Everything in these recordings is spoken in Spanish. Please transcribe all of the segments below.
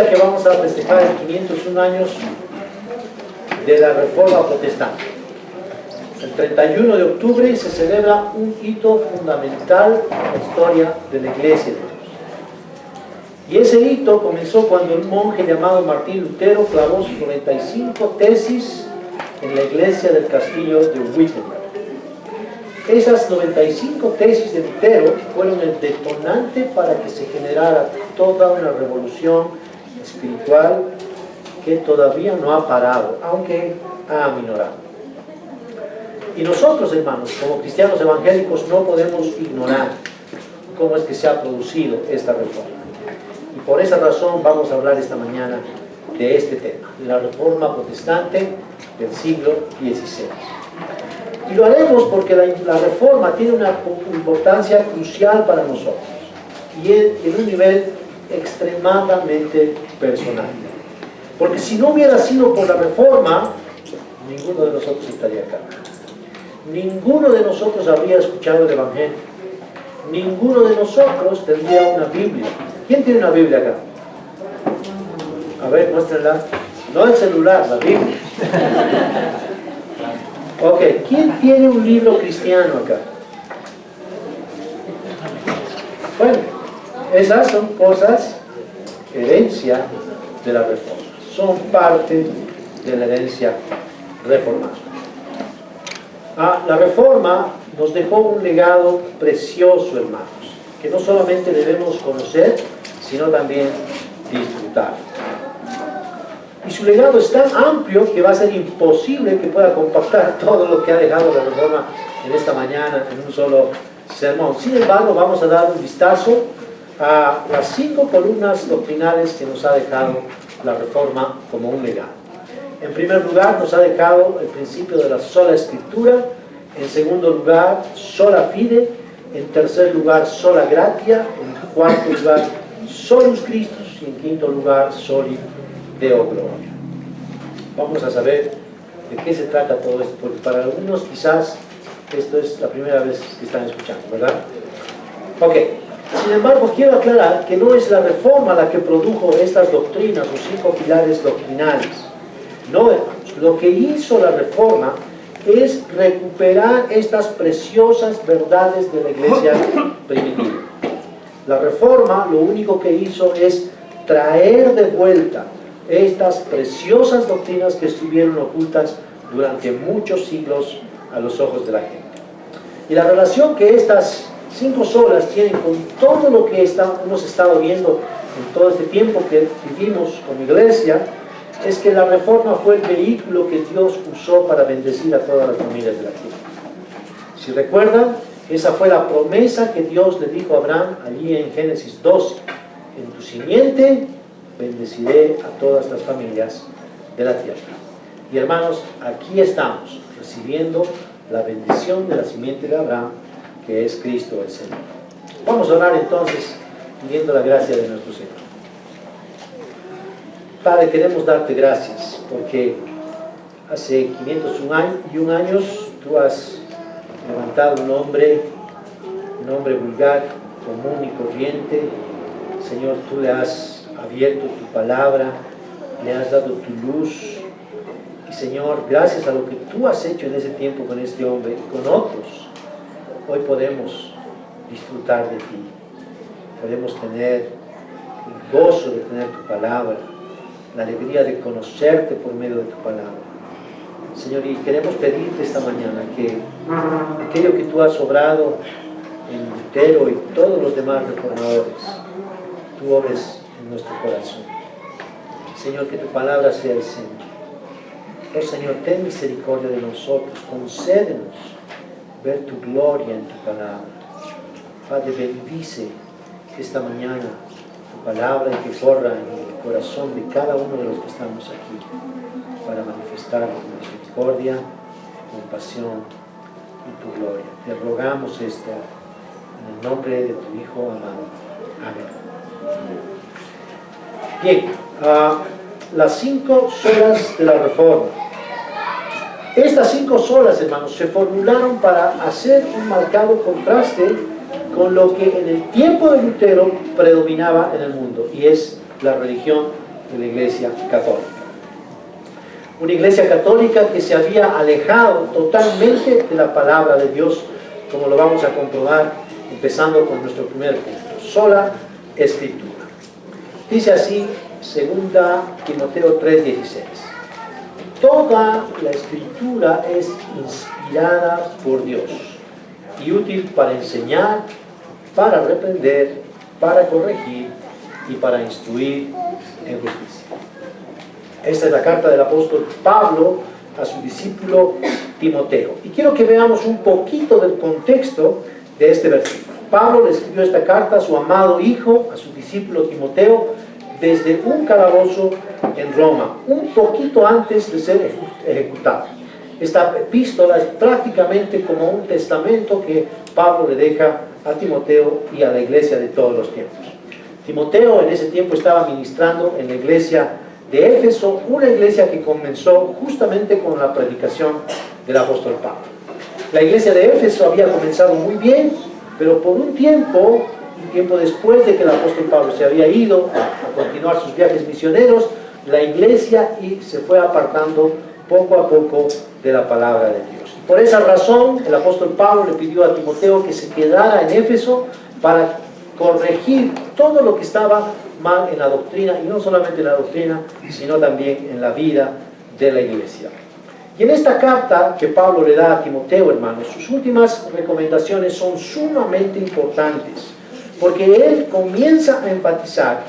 día que vamos a festejar el 501 años de la Reforma Protestante. El 31 de octubre se celebra un hito fundamental en la historia de la Iglesia de Dios. Y ese hito comenzó cuando un monje llamado Martín Lutero clavó sus 95 tesis en la iglesia del castillo de Wittenberg. Esas 95 tesis de Lutero fueron el detonante para que se generara toda una revolución espiritual que todavía no ha parado, aunque ha aminorado. Y nosotros, hermanos, como cristianos evangélicos, no podemos ignorar cómo es que se ha producido esta reforma. Y por esa razón vamos a hablar esta mañana de este tema, de la Reforma Protestante del siglo XVI. Y lo haremos porque la Reforma tiene una importancia crucial para nosotros y en un nivel extremadamente personal. Porque si no hubiera sido por la Reforma, ninguno de nosotros estaría acá. Ninguno de nosotros habría escuchado el Evangelio. Ninguno de nosotros tendría una Biblia. ¿Quién tiene una Biblia acá? A ver, muéstrenla. No el celular, la Biblia. Ok, ¿quién tiene un libro cristiano acá? Bueno, esas son cosas, herencia de la Reforma. Son parte de la herencia reformada. La Reforma nos dejó un legado precioso, hermanos, que no solamente debemos conocer, sino también disfrutar. Y su legado es tan amplio que va a ser imposible que pueda compactar todo lo que ha dejado la Reforma en esta mañana en un solo sermón. Sin embargo, vamos a dar un vistazo a las 5 columnas doctrinales que nos ha dejado la Reforma como un legado. En primer lugar, nos ha dejado el principio de la sola Escritura. En segundo lugar, sola fide. En tercer lugar, sola gratia. En cuarto lugar, solus Christus. Y en quinto lugar, soli Deo gloria. Vamos a saber de qué se trata todo esto, porque para algunos quizás esto es la primera vez que están escuchando, ¿verdad? Ok. Sin embargo, quiero aclarar que no es la Reforma la que produjo estas doctrinas, los 5 pilares doctrinales. No, hermanos. Lo que hizo la Reforma es recuperar estas preciosas verdades de la iglesia primitiva. La Reforma lo único que hizo es traer de vuelta estas preciosas doctrinas que estuvieron ocultas durante muchos siglos a los ojos de la gente. Y la relación que estas 5 solas tienen con todo lo que hemos estado viendo en todo este tiempo que vivimos como iglesia, es que la Reforma fue el vehículo que Dios usó para bendecir a todas las familias de la tierra. Si recuerdan, esa fue la promesa que Dios le dijo a Abraham allí en Génesis 12. En tu simiente bendeciré a todas las familias de la tierra. Y hermanos, aquí estamos recibiendo la bendición de la simiente de Abraham, que es Cristo el Señor. Vamos a orar entonces pidiendo la gracia de nuestro Señor. Padre, queremos darte gracias porque hace 501 años tú has levantado un hombre vulgar, común y corriente. Señor, tú le has abierto tu palabra, le has dado tu luz. Y Señor, gracias a lo que tú has hecho en ese tiempo con este hombre y con otros, hoy podemos disfrutar de ti. Podemos tener el gozo de tener tu palabra, la alegría de conocerte por medio de tu palabra. Señor, y queremos pedirte esta mañana que aquello que tú has obrado en Lutero y todos los demás reformadores, tú obres en nuestro corazón. Señor, que tu palabra sea el centro. Oh Señor, ten misericordia de nosotros, concédenos ver tu gloria en tu palabra. Padre, bendice esta mañana tu palabra y que corra en el corazón de cada uno de los que estamos aquí para manifestar tu misericordia, compasión y tu gloria. Te rogamos esto en el nombre de tu Hijo amado. Amén. Bien, las 5 solas de la Reforma. Estas 5 solas, hermanos, se formularon para hacer un marcado contraste con lo que en el tiempo de Lutero predominaba en el mundo, y es la religión de la Iglesia Católica. Una Iglesia Católica que se había alejado totalmente de la palabra de Dios, como lo vamos a comprobar empezando con nuestro primer punto: sola Escritura. Dice así 2 Timoteo 3:16: toda la Escritura es inspirada por Dios y útil para enseñar, para reprender, para corregir y para instruir en justicia. Esta es la carta del apóstol Pablo a su discípulo Timoteo. Y quiero que veamos un poquito del contexto de este versículo. Pablo le escribió esta carta a su amado hijo, a su discípulo Timoteo, desde un calabozo en Roma, un poquito antes de ser ejecutado. Esta epístola es prácticamente como un testamento que Pablo le deja a Timoteo y a la iglesia de todos los tiempos. Timoteo en ese tiempo estaba ministrando en la iglesia de Éfeso, una iglesia que comenzó justamente con la predicación del apóstol Pablo. La iglesia de Éfeso había comenzado muy bien, pero por un tiempo después de que el apóstol Pablo se había ido a continuar sus viajes misioneros, la iglesia se fue apartando poco a poco de la palabra de Dios. Por esa razón, el apóstol Pablo le pidió a Timoteo que se quedara en Éfeso para corregir todo lo que estaba mal en la doctrina, y no solamente en la doctrina, sino también en la vida de la iglesia. Y en esta carta que Pablo le da a Timoteo, hermanos, sus últimas recomendaciones son sumamente importantes, porque él comienza a enfatizar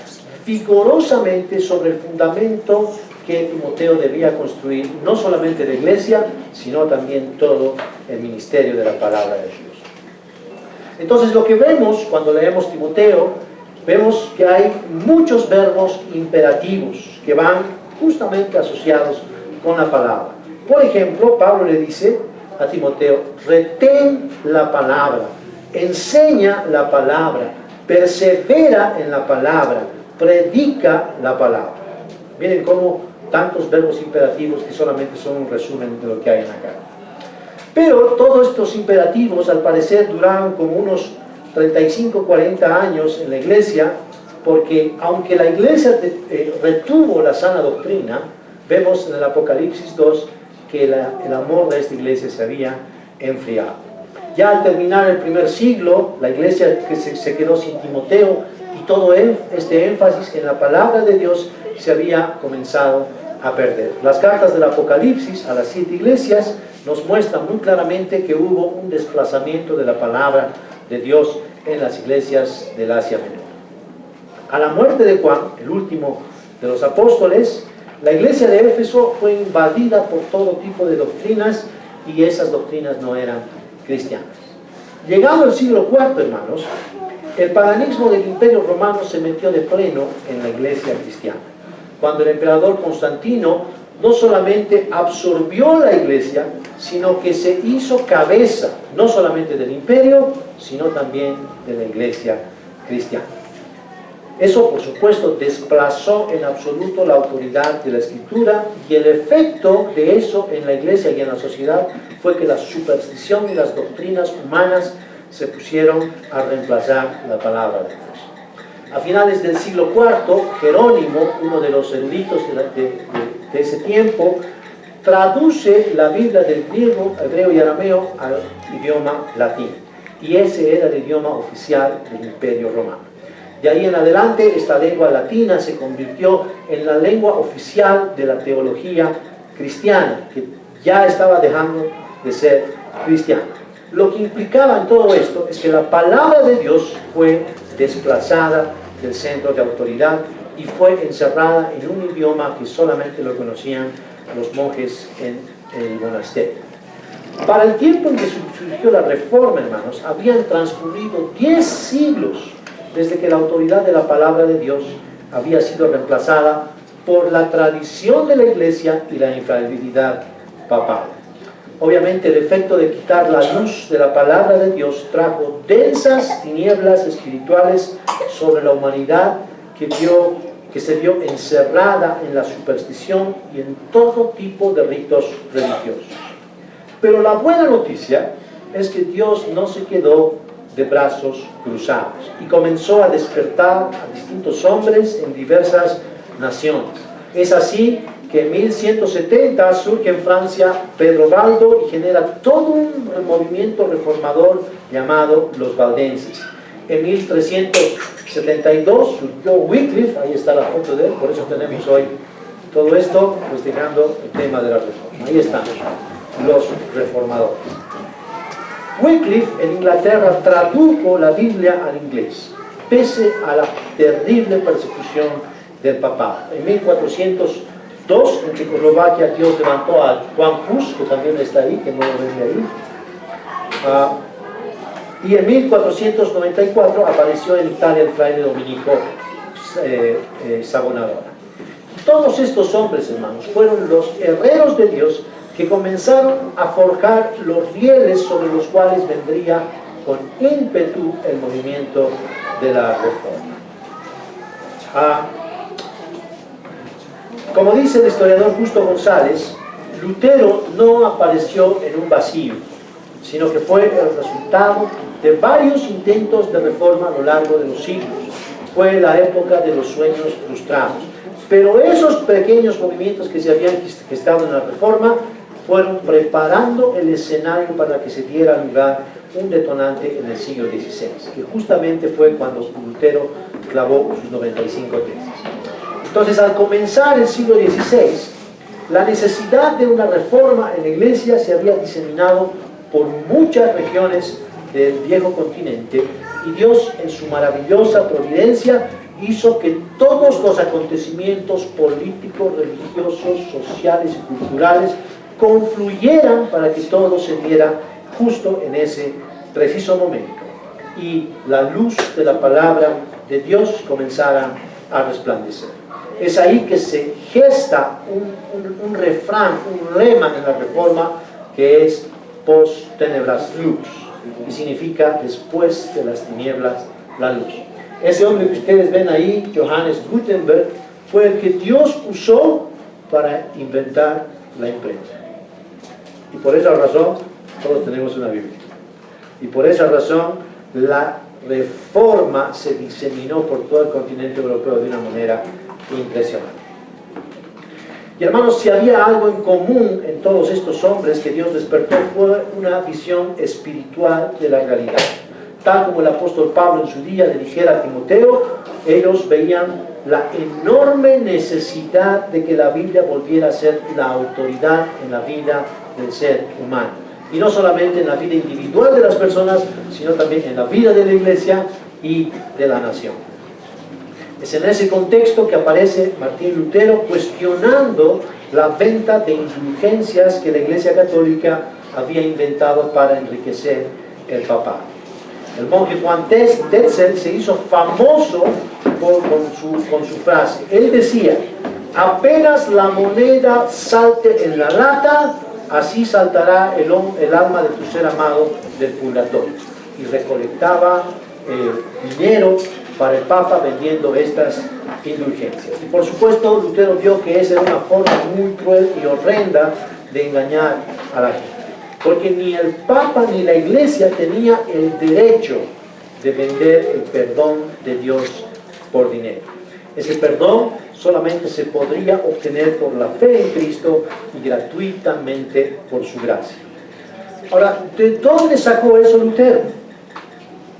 vigorosamente sobre el fundamento que Timoteo debía construir, no solamente la iglesia, sino también todo el ministerio de la palabra de Dios. Entonces, lo que vemos cuando leemos Timoteo, vemos que hay muchos verbos imperativos que van justamente asociados con la palabra. Por ejemplo, Pablo le dice a Timoteo: retén la palabra, enseña la palabra, persevera en la palabra, predica la palabra. Miren cómo tantos verbos imperativos que solamente son un resumen de lo que hay en la carta. Pero todos estos imperativos al parecer duraron como unos 35-40 años en la iglesia, porque aunque la iglesia retuvo la sana doctrina, vemos en el Apocalipsis 2 que el amor de esta iglesia se había enfriado. Ya al terminar el primer siglo, la iglesia que se quedó sin Timoteo, y todo este énfasis en la palabra de Dios se había comenzado a perder. Las cartas del Apocalipsis a las 7 iglesias nos muestran muy claramente que hubo un desplazamiento de la palabra de Dios en las iglesias del Asia Menor. A la muerte de Juan, el último de los apóstoles, la iglesia de Éfeso fue invadida por todo tipo de doctrinas, y esas doctrinas no eran cristianas. Llegado el siglo IV, hermanos, el paganismo del Imperio Romano se metió de pleno en la iglesia cristiana, cuando el emperador Constantino no solamente absorbió la iglesia, sino que se hizo cabeza no solamente del imperio, sino también de la iglesia cristiana. Eso, por supuesto, desplazó en absoluto la autoridad de la Escritura, y el efecto de eso en la iglesia y en la sociedad fue que la superstición y las doctrinas humanas se pusieron a reemplazar la palabra de Dios. A finales del siglo IV, Jerónimo, uno de los eruditos de ese tiempo, traduce la Biblia del griego, hebreo y arameo al idioma latín, y ese era el idioma oficial del Imperio Romano. De ahí en adelante, esta lengua latina se convirtió en la lengua oficial de la teología cristiana, que ya estaba dejando de ser cristiana. Lo que implicaba en todo esto es que la palabra de Dios fue desplazada del centro de autoridad y fue encerrada en un idioma que solamente lo conocían los monjes en el monasterio. Para el tiempo en que surgió la Reforma, hermanos, habían transcurrido 10 siglos desde que la autoridad de la palabra de Dios había sido reemplazada por la tradición de la iglesia y la infalibilidad papal. Obviamente, el efecto de quitar la luz de la palabra de Dios trajo densas tinieblas espirituales sobre la humanidad que se vio encerrada en la superstición y en todo tipo de ritos religiosos. Pero la buena noticia es que Dios no se quedó de brazos cruzados y comenzó a despertar a distintos hombres en diversas naciones. Es así que en 1170 surge en Francia Pedro Baldo y genera todo un movimiento reformador llamado los valdenses. En 1372 surgió Wycliffe, ahí está la foto de él, por eso tenemos hoy todo esto, investigando el tema de la reforma. Ahí están los reformadores. Wycliffe en Inglaterra tradujo la Biblia al inglés, pese a la terrible persecución del papado. En 1402 en Checoslovaquia Dios levantó a Juan Hus, que también está ahí, que no lo ven ahí. Y en 1494 apareció en Italia el fraile dominico Savonarole. Todos estos hombres, hermanos, fueron los herreros de Dios que comenzaron a forjar los rieles sobre los cuales vendría con ímpetu el movimiento de la reforma. Como dice el historiador Justo González, Lutero no apareció en un vacío, sino que fue el resultado de varios intentos de reforma a lo largo de los siglos. Fue la época de los sueños frustrados. Pero esos pequeños movimientos que se habían gestado en la reforma fueron preparando el escenario para que se diera lugar un detonante en el siglo XVI, que justamente fue cuando Lutero clavó sus 95 tesis. Entonces, al comenzar el siglo XVI, la necesidad de una reforma en la Iglesia se había diseminado por muchas regiones del viejo continente, y Dios, en su maravillosa providencia, hizo que todos los acontecimientos políticos, religiosos, sociales y culturales confluyeran para que todo se diera justo en ese preciso momento y la luz de la palabra de Dios comenzara a resplandecer. Es ahí que se gesta un refrán, un lema en la reforma, que es post tenebras lux, y significa después de las tinieblas la luz. Ese hombre que ustedes ven ahí, Johannes Gutenberg, fue el que Dios usó para inventar la imprenta. Y por esa razón todos tenemos una Biblia. Y por esa razón la reforma se diseminó por todo el continente europeo de una manera impresionante. Y hermanos, si había algo en común en todos estos hombres que Dios despertó, fue una visión espiritual de la realidad. Tal como el apóstol Pablo en su día le dijera a Timoteo, ellos veían la enorme necesidad de que la Biblia volviera a ser la autoridad en la vida del ser humano. Y no solamente en la vida individual de las personas, sino también en la vida de la iglesia y de la nación. Es en ese contexto que aparece Martín Lutero cuestionando la venta de indulgencias que la Iglesia Católica había inventado para enriquecer el papado. El monje Juan Tetzel se hizo famoso con su frase. Él decía: apenas la moneda salte en la lata, así saltará el alma de tu ser amado del purgatorio. Y recolectaba dinero para el Papa vendiendo estas indulgencias. Y por supuesto Lutero vio que esa era una forma muy cruel y horrenda de engañar a la gente, porque ni el Papa ni la Iglesia tenía el derecho de vender el perdón de Dios por dinero. Ese perdón solamente se podría obtener por la fe en Cristo y gratuitamente por su gracia. Ahora, ¿de dónde sacó eso Lutero?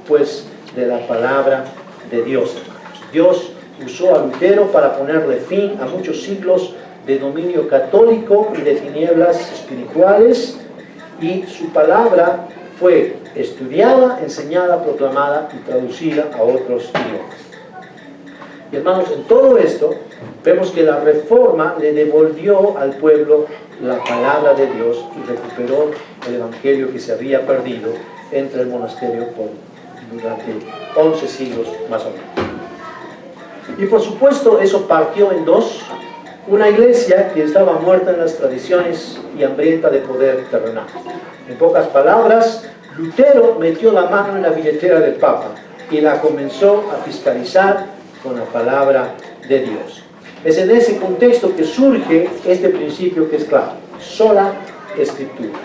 Pues de la palabra de Dios. Dios usó a Lutero para ponerle fin a muchos siglos de dominio católico y de tinieblas espirituales, y su palabra fue estudiada, enseñada, proclamada y traducida a otros idiomas. Y hermanos, en todo esto vemos que la reforma le devolvió al pueblo la palabra de Dios y recuperó el evangelio que se había perdido entre el monasterio durante 11 siglos más o menos. Y por supuesto eso partió en dos: una iglesia que estaba muerta en las tradiciones y hambrienta de poder terrenal. En pocas palabras, Lutero metió la mano en la billetera del Papa y la comenzó a fiscalizar con la palabra de Dios. Es en ese contexto que surge este principio que es claro: sola escritura.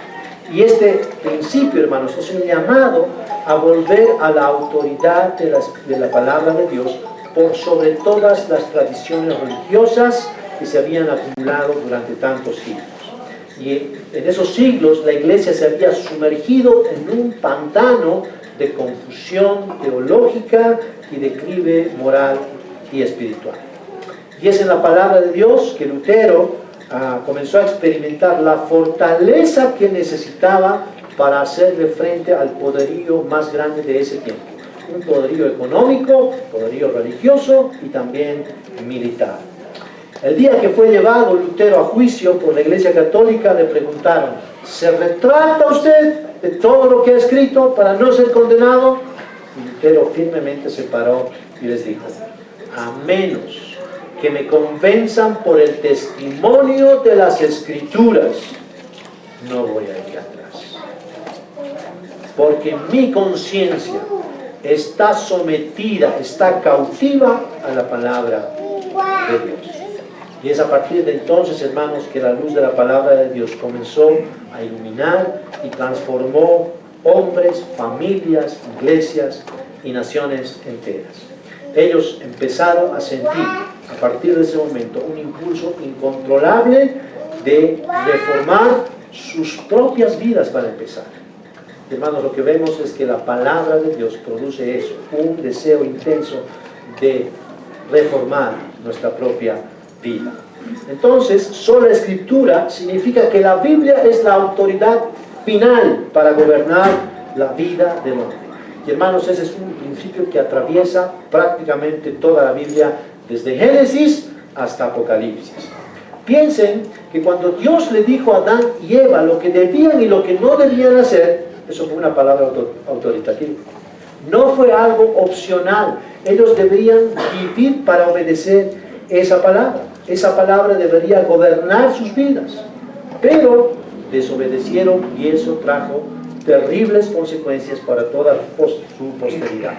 Y este principio, hermanos, es un llamado a volver a la autoridad de la palabra de Dios por sobre todas las tradiciones religiosas que se habían acumulado durante tantos siglos. Y en esos siglos la iglesia se había sumergido en un pantano de confusión teológica y declive moral y espiritual. Y es en la palabra de Dios que Lutero comenzó a experimentar la fortaleza que necesitaba para hacerle frente al poderío más grande de ese tiempo. Un poderío económico, poderío religioso y también militar. El día que fue llevado Lutero a juicio por la Iglesia Católica, le preguntaron: ¿se retracta usted de todo lo que ha escrito para no ser condenado? Y Lutero firmemente se paró y les dijo: a menos que me convenzan por el testimonio de las Escrituras, no voy a ir atrás. Porque mi conciencia está sometida, está cautiva a la palabra de Dios. Y es a partir de entonces, hermanos, que la luz de la palabra de Dios comenzó a iluminar y transformó hombres, familias, iglesias y naciones enteras. Ellos empezaron a sentir, a partir de ese momento, un impulso incontrolable de reformar sus propias vidas para empezar. Hermanos, lo que vemos es que la palabra de Dios produce eso, un deseo intenso de reformar nuestra propia vida. Entonces, sola escritura significa que la Biblia es la autoridad final para gobernar la vida del hombre. Y hermanos, ese es un principio que atraviesa prácticamente toda la Biblia, desde Génesis hasta Apocalipsis. Piensen que cuando Dios le dijo a Adán y Eva lo que debían y lo que no debían hacer, eso fue una palabra autoritativa. No fue algo opcional. Ellos deberían vivir para obedecer esa palabra. Esa palabra debería gobernar sus vidas. Pero desobedecieron y eso trajo terribles consecuencias para toda su posteridad.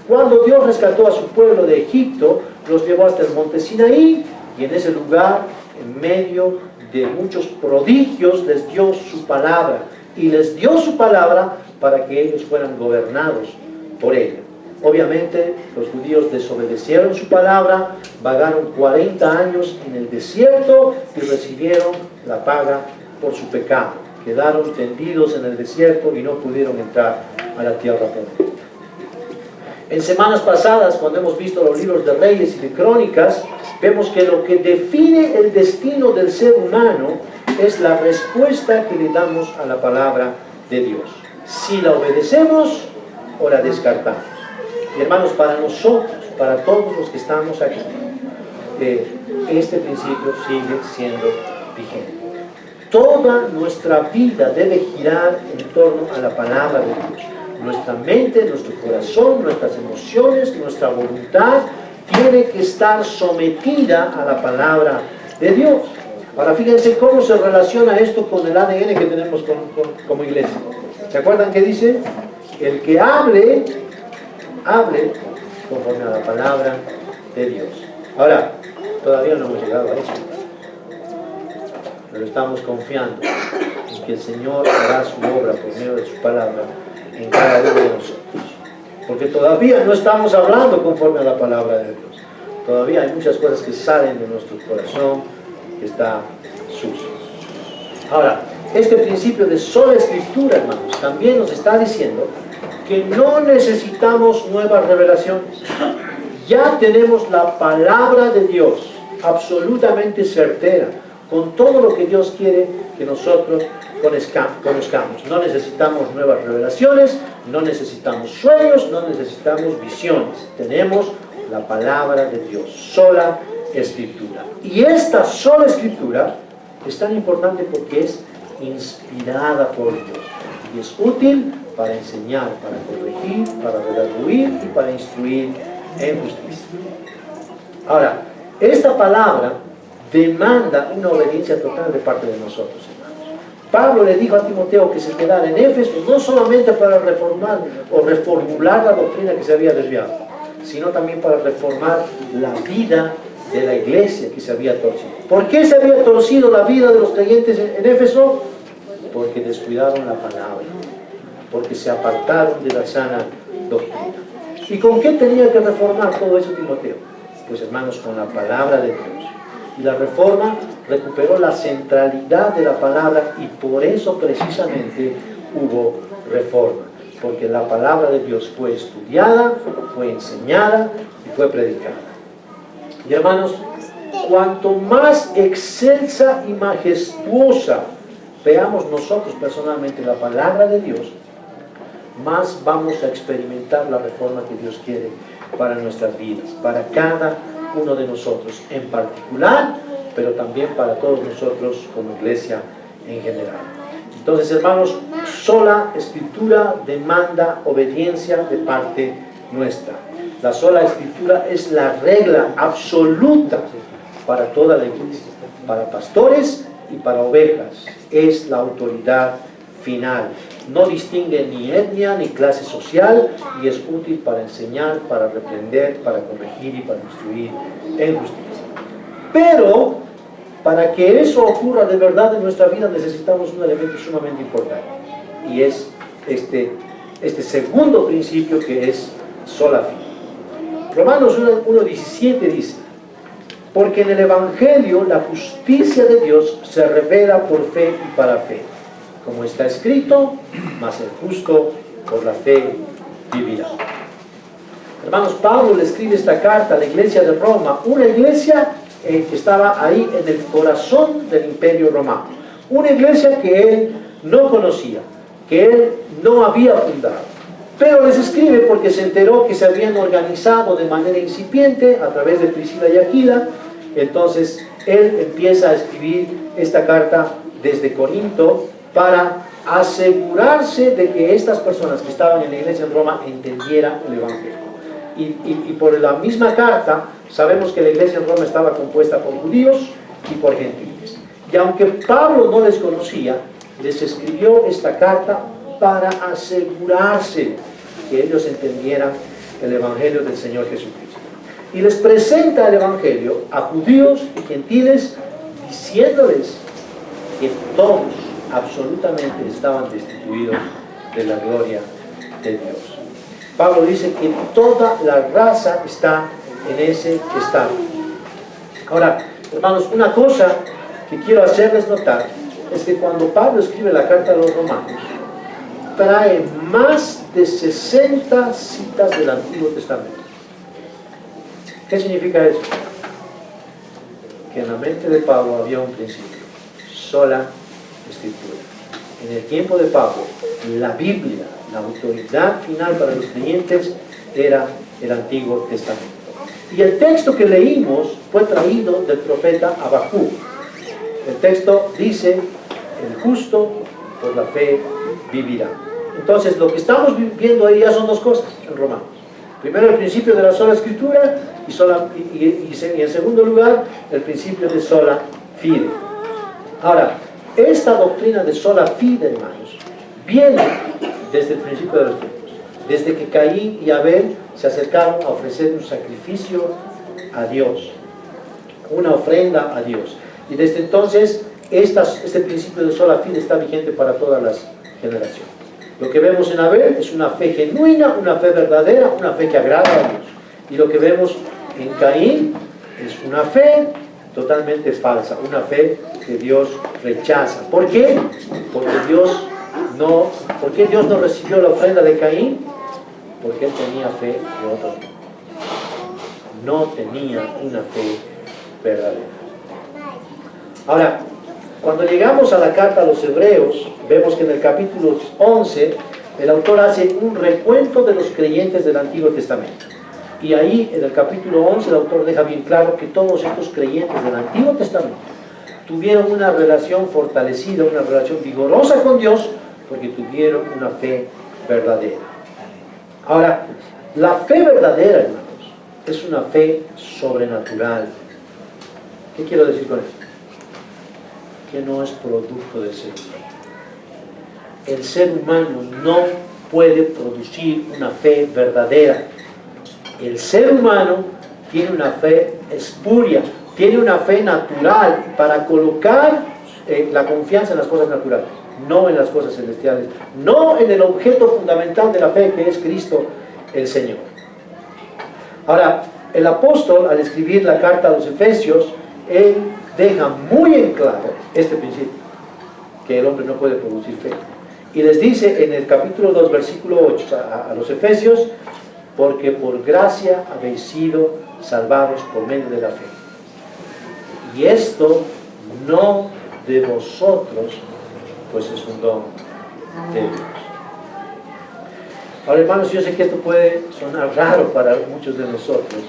Cuando Dios rescató a su pueblo de Egipto, los llevó hasta el monte Sinaí y en ese lugar, en medio de muchos prodigios, les dio su palabra. Y les dio su palabra para que ellos fueran gobernados por ella. Obviamente los judíos desobedecieron su palabra, vagaron 40 años en el desierto y recibieron la paga por su pecado. Quedaron tendidos en el desierto y no pudieron entrar a la tierra prometida. En semanas pasadas, cuando hemos visto los libros de Reyes y de Crónicas, vemos que lo que define el destino del ser humano es la respuesta que le damos a la palabra de Dios. Si la obedecemos o la descartamos. Y hermanos, para nosotros, para todos los que estamos aquí, este principio sigue siendo vigente. Toda nuestra vida debe girar en torno a la palabra de Dios. Nuestra mente, nuestro corazón, nuestras emociones, nuestra voluntad tiene que estar sometida a la palabra de Dios. Ahora fíjense cómo se relaciona esto con el ADN que tenemos como iglesia. ¿Se acuerdan que dice? El que hable conforme a la palabra de Dios. Ahora, todavía no hemos llegado a eso, pero estamos confiando en que el Señor hará su obra por medio de su palabra en cada uno de nosotros. Porque todavía no estamos hablando conforme a la palabra de Dios. Todavía hay muchas cosas que salen de nuestro corazón que está sucio. Ahora, este principio de sola escritura, hermanos, también nos está diciendo que no necesitamos nuevas revelaciones. Ya tenemos la palabra de Dios absolutamente certera, con todo lo que Dios quiere que nosotros conozcamos. No necesitamos nuevas revelaciones, no necesitamos sueños, no necesitamos visiones. Tenemos la palabra de Dios, sola escritura. Y esta sola escritura es tan importante porque es inspirada por Dios y es útil para enseñar, para corregir, para redarguir y para instruir en justicia. Ahora, esta palabra demanda una obediencia total de parte de nosotros, hermanos. Pablo le dijo a Timoteo que se quedara en Éfeso no solamente para reformar o reformular la doctrina que se había desviado, sino también para reformar la vida de la iglesia que se había torcido. ¿Por qué se había torcido la vida de los creyentes en Éfeso? Porque descuidaron la palabra, porque se apartaron de la sana doctrina. ¿Y con qué tenía que reformar todo eso Timoteo? Pues hermanos, con la palabra de Dios. Y la reforma recuperó la centralidad de la palabra y por eso precisamente hubo reforma. Porque la palabra de Dios fue estudiada, fue enseñada y fue predicada. Y hermanos, cuanto más excelsa y majestuosa veamos nosotros personalmente la palabra de Dios, más vamos a experimentar la reforma que Dios quiere para nuestras vidas, para cada uno de nosotros en particular, pero también para todos nosotros como iglesia en general. Entonces, hermanos, sola escritura demanda obediencia de parte nuestra. La sola escritura es la regla absoluta para toda la iglesia, para pastores y para ovejas. Es la autoridad final. No distingue ni etnia ni clase social y es útil para enseñar, para reprender, para corregir y para instruir en justicia. Pero para que eso ocurra de verdad en nuestra vida necesitamos un elemento sumamente importante y es este segundo principio que es sola fide. Romanos 1:17 dice: porque en el Evangelio la justicia de Dios se revela por fe y para fe. Como está escrito, mas el justo por la fe vivirá. Hermanos, Pablo le escribe esta carta a la iglesia de Roma, una iglesia que estaba ahí en el corazón del imperio romano. Una iglesia que él no conocía, que él no había fundado. Pero les escribe porque se enteró que se habían organizado de manera incipiente a través de Priscila y Aquila. Entonces él empieza a escribir esta carta desde Corinto para asegurarse de que estas personas que estaban en la iglesia en Roma entendieran el Evangelio. Y por la misma carta sabemos que la iglesia en Roma estaba compuesta por judíos y por gentiles. Y aunque Pablo no les conocía, les escribió esta carta para asegurarse que ellos entendieran el Evangelio del Señor Jesucristo. Y les presenta el Evangelio a judíos y gentiles diciéndoles que todos absolutamente estaban destituidos de la gloria de Dios. Pablo dice que toda la raza está en ese estado. Ahora, hermanos, una cosa que quiero hacerles notar es que cuando Pablo escribe la carta a los romanos, trae más de 60 citas del Antiguo Testamento. ¿Qué significa eso? Que en la mente de Pablo había un principio: sola escritura. En el tiempo de Pablo, la Biblia, la autoridad final para los creyentes era el Antiguo Testamento. Y el texto que leímos fue traído del profeta Habacuc. El texto dice: el justo por la fe vivirá. Entonces, lo que estamos viendo ahí ya son dos cosas en Romanos. Primero, el principio de la sola escritura y en segundo lugar, el principio de sola fide. Ahora, esta doctrina de sola fide, hermanos, viene desde el principio de los tiempos, desde que Caín y Abel se acercaron a ofrecer un sacrificio a Dios, una ofrenda a Dios. Y desde entonces, este principio de sola fide está vigente para todas las generaciones. Lo que vemos en Abel es una fe genuina, una fe verdadera, una fe que agrada a Dios. Y lo que vemos en Caín es una fe totalmente falsa, una fe que Dios rechaza. ¿Por qué? Porque Dios no recibió la ofrenda de Caín, porque él tenía fe de otro tipo. No tenía una fe verdadera. Ahora, cuando llegamos a la carta a los Hebreos, vemos que en el capítulo 11, el autor hace un recuento de los creyentes del Antiguo Testamento. Y ahí, en el capítulo 11, el autor deja bien claro que todos estos creyentes del Antiguo Testamento tuvieron una relación fortalecida, una relación vigorosa con Dios, porque tuvieron una fe verdadera. Ahora, la fe verdadera, hermanos, es una fe sobrenatural. ¿Qué quiero decir con esto? Que no es producto del ser humano. El ser humano no puede producir una fe verdadera. El ser humano tiene una fe espuria, tiene una fe natural para colocar la confianza en las cosas naturales, no en las cosas celestiales, no en el objeto fundamental de la fe que es Cristo el Señor. Ahora, el apóstol, al escribir la carta a los Efesios, él deja muy en claro este principio, que el hombre no puede producir fe. Y les dice en el capítulo 2, versículo 8, a los Efesios, porque por gracia habéis sido salvados por medio de la fe. Y esto no de vosotros, pues es un don de Dios. Ahora, hermanos, yo sé que esto puede sonar raro para muchos de nosotros,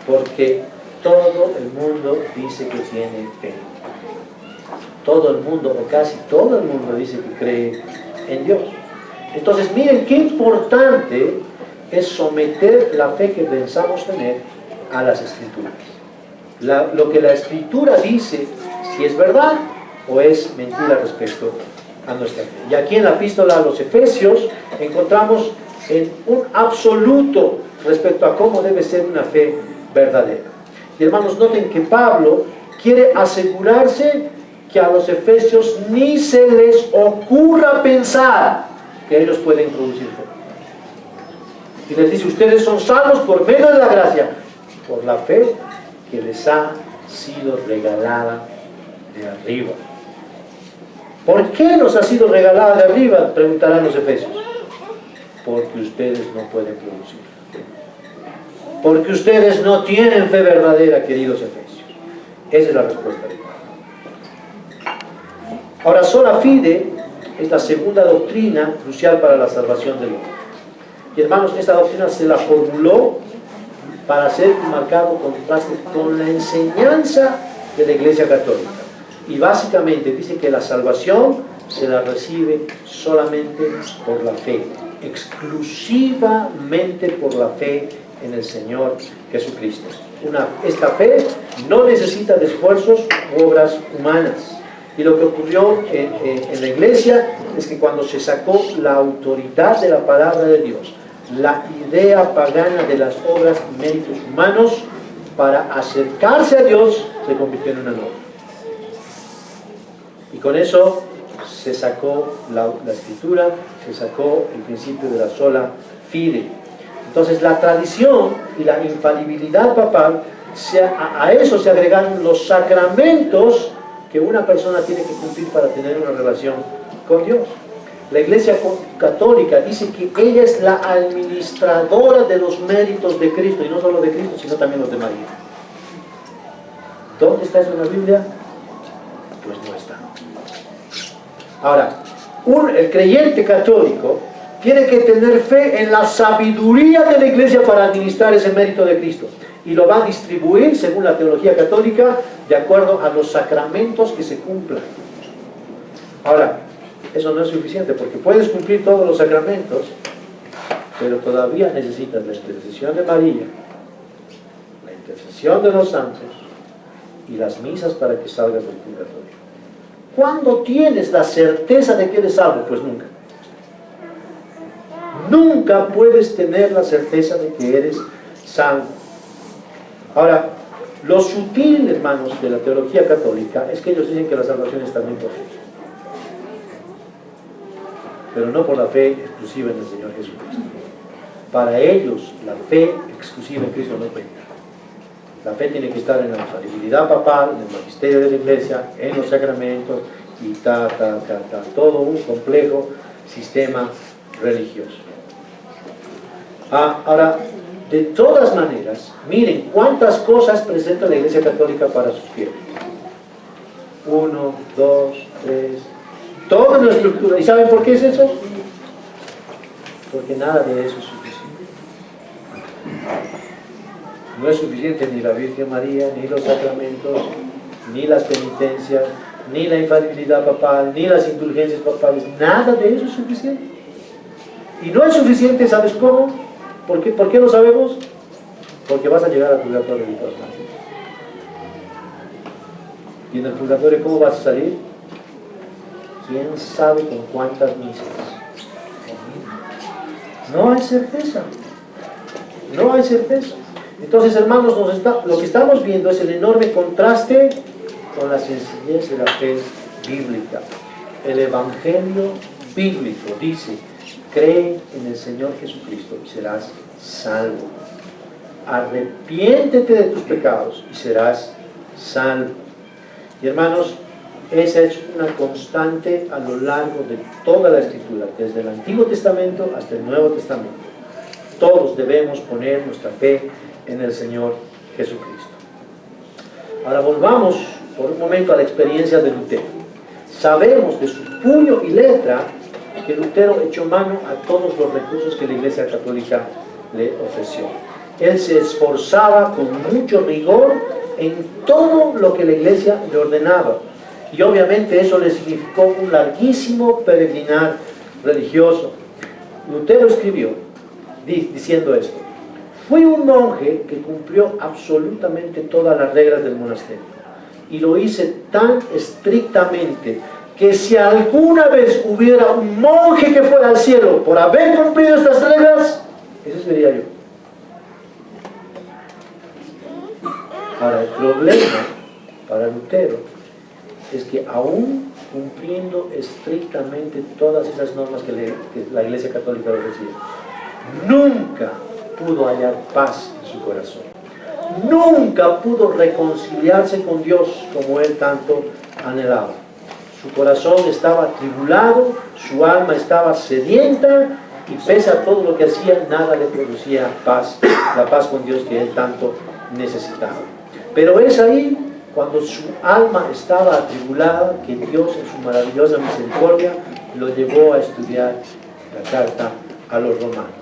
porque todo el mundo dice que tiene fe. Todo el mundo, o casi todo el mundo, dice que cree en Dios. Entonces, miren qué importante es someter la fe que pensamos tener a las Escrituras. Lo que la Escritura dice, si es verdad o es mentira respecto a nuestra fe. Y aquí en la epístola a los Efesios encontramos en un absoluto respecto a cómo debe ser una fe verdadera. Y hermanos, noten que Pablo quiere asegurarse que a los efesios ni se les ocurra pensar que ellos pueden producir fe. Y les dice, ustedes son salvos por medio de la gracia, por la fe que les ha sido regalada de arriba. ¿Por qué nos ha sido regalada de arriba? Preguntarán los efesios. Porque ustedes no pueden producir. Porque ustedes no tienen fe verdadera, queridos efesios. Esa es la respuesta de Pablo. Ahora, sola fide es la segunda doctrina crucial para la salvación del hombre. Y hermanos, esta doctrina se la formuló para hacer un marcado contraste con la enseñanza de la Iglesia Católica. Y básicamente dice que la salvación se la recibe solamente por la fe, exclusivamente por la fe en el Señor Jesucristo. Esta fe no necesita de esfuerzos u obras humanas. Y lo que ocurrió en la iglesia es que cuando se sacó la autoridad de la palabra de Dios, la idea pagana de las obras y méritos humanos para acercarse a Dios se convirtió en una norma. Y con eso se sacó la escritura, se sacó el principio de la sola fide. Entonces la tradición y la infalibilidad papal, a eso se agregaron los sacramentos que una persona tiene que cumplir para tener una relación con Dios. La Iglesia Católica dice que ella es la administradora de los méritos de Cristo, y no solo de Cristo, sino también los de María. ¿Dónde está eso en la Biblia? Pues no está. Ahora, el creyente católico tiene que tener fe en la sabiduría de la Iglesia para administrar ese mérito de Cristo, y lo va a distribuir, según la teología católica, de acuerdo a los sacramentos que se cumplan. Ahora, eso no es suficiente, porque puedes cumplir todos los sacramentos, pero todavía necesitas la intercesión de María, la intercesión de los santos y las misas para que salgas del purgatorio. ¿Cuándo tienes la certeza de que eres salvo? Pues nunca. Nunca puedes tener la certeza de que eres salvo. Ahora, lo sutil, hermanos, de la teología católica es que ellos dicen que la salvación es también por fe, pero no por la fe exclusiva en el Señor Jesucristo. Para ellos, la fe exclusiva en Cristo no cuenta. La fe tiene que estar en la infalibilidad papal, en el magisterio de la Iglesia, en los sacramentos y todo un complejo sistema religioso. Ahora, de todas maneras, miren cuántas cosas presenta la Iglesia Católica para sus fieles. 1, 2, 3, toda una estructura. ¿Y saben por qué es eso? Porque nada de eso es suficiente. No es suficiente ni la Virgen María, ni los sacramentos, ni las penitencias, ni la infalibilidad papal, ni las indulgencias papales. Nada de eso es suficiente. Y no es suficiente, ¿sabes cómo? ¿Por qué lo sabemos? Porque vas a llegar al purgatorio de todas maneras. ¿Y en el purgatorio cómo vas a salir? ¿Quién sabe con cuántas misas? No hay certeza. No hay certeza. Entonces, hermanos, lo que estamos viendo es el enorme contraste con la sencillez de la fe bíblica. El Evangelio bíblico dice: cree en el Señor Jesucristo y serás salvo. arrepiéntete de tus pecados y serás salvo. Y hermanos, esa es una constante a lo largo de toda la Escritura, desde el Antiguo Testamento hasta el Nuevo Testamento. Todos debemos poner nuestra fe en el Señor Jesucristo. Ahora volvamos por un momento a la experiencia de Lutero. Sabemos de su puño y letra que Lutero echó mano a todos los recursos que la Iglesia Católica le ofreció. Él se esforzaba con mucho rigor en todo lo que la Iglesia le ordenaba. Y obviamente eso le significó un larguísimo peregrinar religioso. Lutero escribió diciendo esto: fui un monje que cumplió absolutamente todas las reglas del monasterio, y lo hice tan estrictamente que si alguna vez hubiera un monje que fuera al cielo por haber cumplido estas reglas, ese sería yo. Ahora, el problema para Lutero es que aún cumpliendo estrictamente todas esas normas que la Iglesia Católica le decía, nunca pudo hallar paz en su corazón. Nunca pudo reconciliarse con Dios como él tanto anhelaba. Su corazón estaba atribulado, su alma estaba sedienta, y pese a todo lo que hacía, nada le producía paz, la paz con Dios que él tanto necesitaba. Pero es ahí, cuando su alma estaba atribulada, que Dios en su maravillosa misericordia lo llevó a estudiar la carta a los romanos.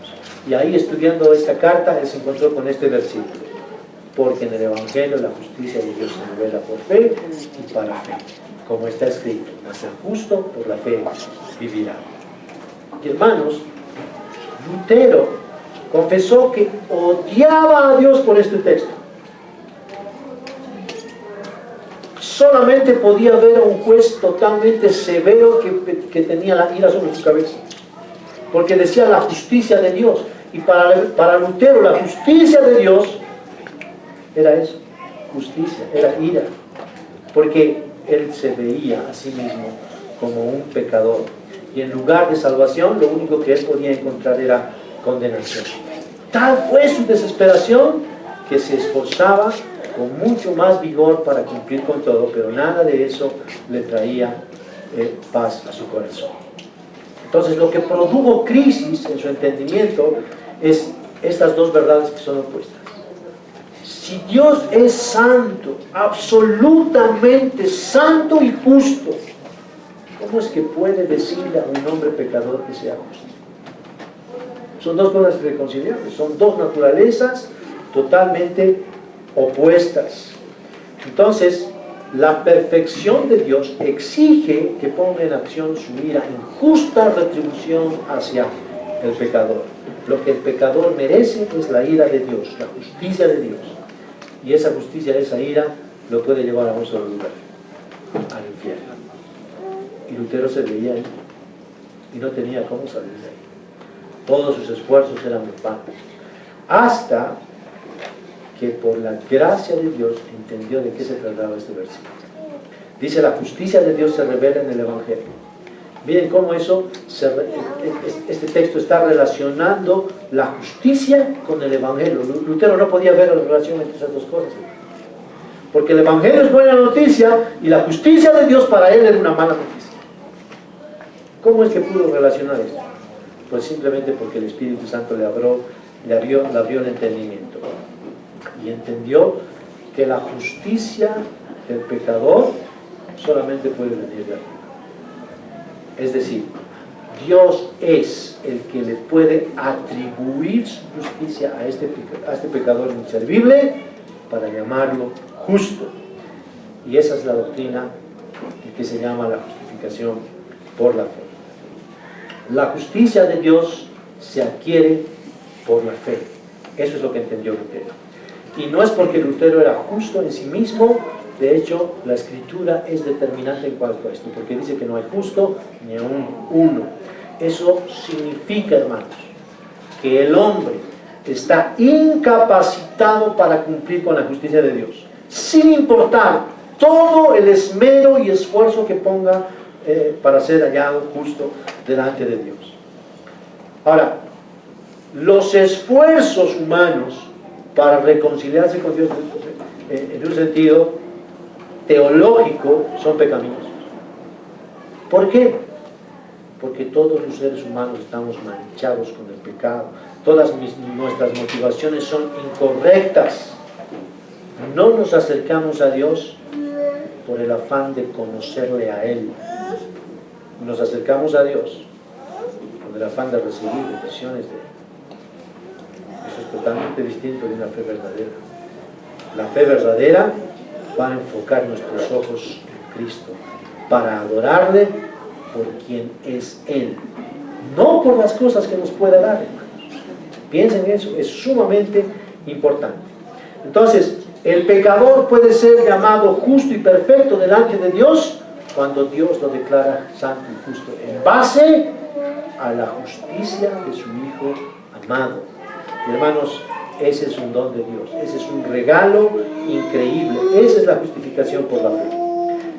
Y ahí, estudiando esta carta, él se encontró con este versículo: porque en el Evangelio la justicia de Dios se revela por fe y para fe, como está escrito, mas el justo por la fe vivirá. Y hermanos, Lutero confesó que odiaba a Dios por este texto. Solamente podía ver a un juez totalmente severo que tenía la ira sobre su cabeza, porque decía la justicia de Dios. Y para Lutero la justicia de Dios era eso, justicia, era ira, porque él se veía a sí mismo como un pecador, y en lugar de salvación lo único que él podía encontrar era condenación. Tal fue su desesperación que se esforzaba con mucho más vigor para cumplir con todo, pero nada de eso le traía paz a su corazón. Entonces, lo que produjo crisis en su entendimiento es estas dos verdades que son opuestas. Si Dios es santo, absolutamente santo y justo, ¿cómo es que puede decirle a un hombre pecador que sea justo? Son dos cosas irreconciliables, son dos naturalezas totalmente opuestas. Entonces, la perfección de Dios exige que ponga en acción su ira en justa retribución hacia el pecador. Lo que el pecador merece es la ira de Dios, la justicia de Dios. Y esa justicia, esa ira, lo puede llevar a un solo lugar: al infierno. Y Lutero se veía ahí y no tenía cómo salir de ahí. Todos sus esfuerzos eran vanos, hasta que por la gracia de Dios entendió de qué se trataba este versículo. Dice: la justicia de Dios se revela en el Evangelio. Miren cómo este texto está relacionando la justicia con el Evangelio. Lutero no podía ver la relación entre esas dos cosas, porque el Evangelio es buena noticia y la justicia de Dios para él era una mala noticia. ¿Cómo es que pudo relacionar esto? Pues simplemente porque el Espíritu Santo le abrió el entendimiento, y entendió que la justicia del pecador solamente puede venir de arriba. Es decir, Dios es el que le puede atribuir su justicia a este pecador inservible para llamarlo justo. Y esa es la doctrina que se llama la justificación por la fe. La justicia de Dios se adquiere por la fe. Eso es lo que entendió Lutero. Y no es porque Lutero era justo en sí mismo. De hecho, la Escritura es determinante en cuanto a esto, porque dice que no hay justo ni aún uno. Eso significa, hermanos, que el hombre está incapacitado para cumplir con la justicia de Dios, sin importar todo el esmero y esfuerzo que ponga para ser hallado justo delante de Dios. Ahora, los esfuerzos humanos para reconciliarse con Dios en un sentido teológico son pecaminosos. ¿Por qué? Porque todos los seres humanos estamos manchados con el pecado. Todas nuestras motivaciones son incorrectas. No nos acercamos a Dios por el afán de conocerle a Él. Nos acercamos a Dios con el afán de recibir bendiciones de Él. Eso es totalmente distinto de una fe verdadera. La fe verdadera va a enfocar nuestros ojos en Cristo para adorarle por quien es Él, no por las cosas que nos pueda dar, hermanos. Piensen en eso, es sumamente importante. Entonces, el pecador puede ser llamado justo y perfecto delante de Dios cuando Dios lo declara santo y justo en base a la justicia de su Hijo amado. Y hermanos, ese es un don de Dios, ese es un regalo increíble, esa es la justificación por la fe.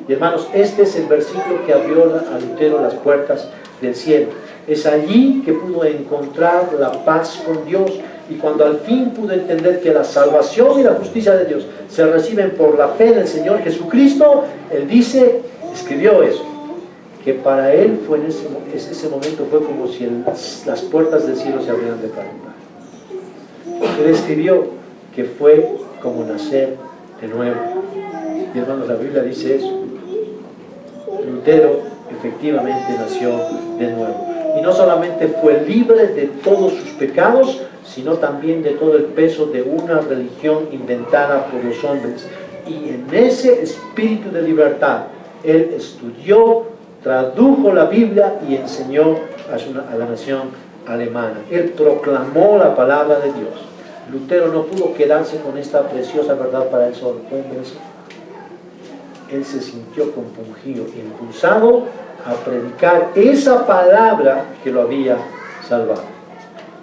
Y hermanos, este es el versículo que abrió a Lutero las puertas del cielo. Es allí que pudo encontrar la paz con Dios. Y cuando al fin pudo entender que la salvación y la justicia de Dios se reciben por la fe en el Señor Jesucristo, él escribió eso, que para él fue ese momento fue como si las puertas del cielo se abrieran de par en par. Él escribió que fue como nacer de nuevo. Y hermanos, la Biblia dice eso. Lutero efectivamente nació de nuevo. Y no solamente fue libre de todos sus pecados, sino también de todo el peso de una religión inventada por los hombres. Y en ese espíritu de libertad, él estudió, tradujo la Biblia y enseñó a la nación alemana. Él proclamó la palabra de Dios. Lutero no pudo quedarse con esta preciosa verdad para él solo. Él se sintió compungido, impulsado a predicar esa palabra que lo había salvado.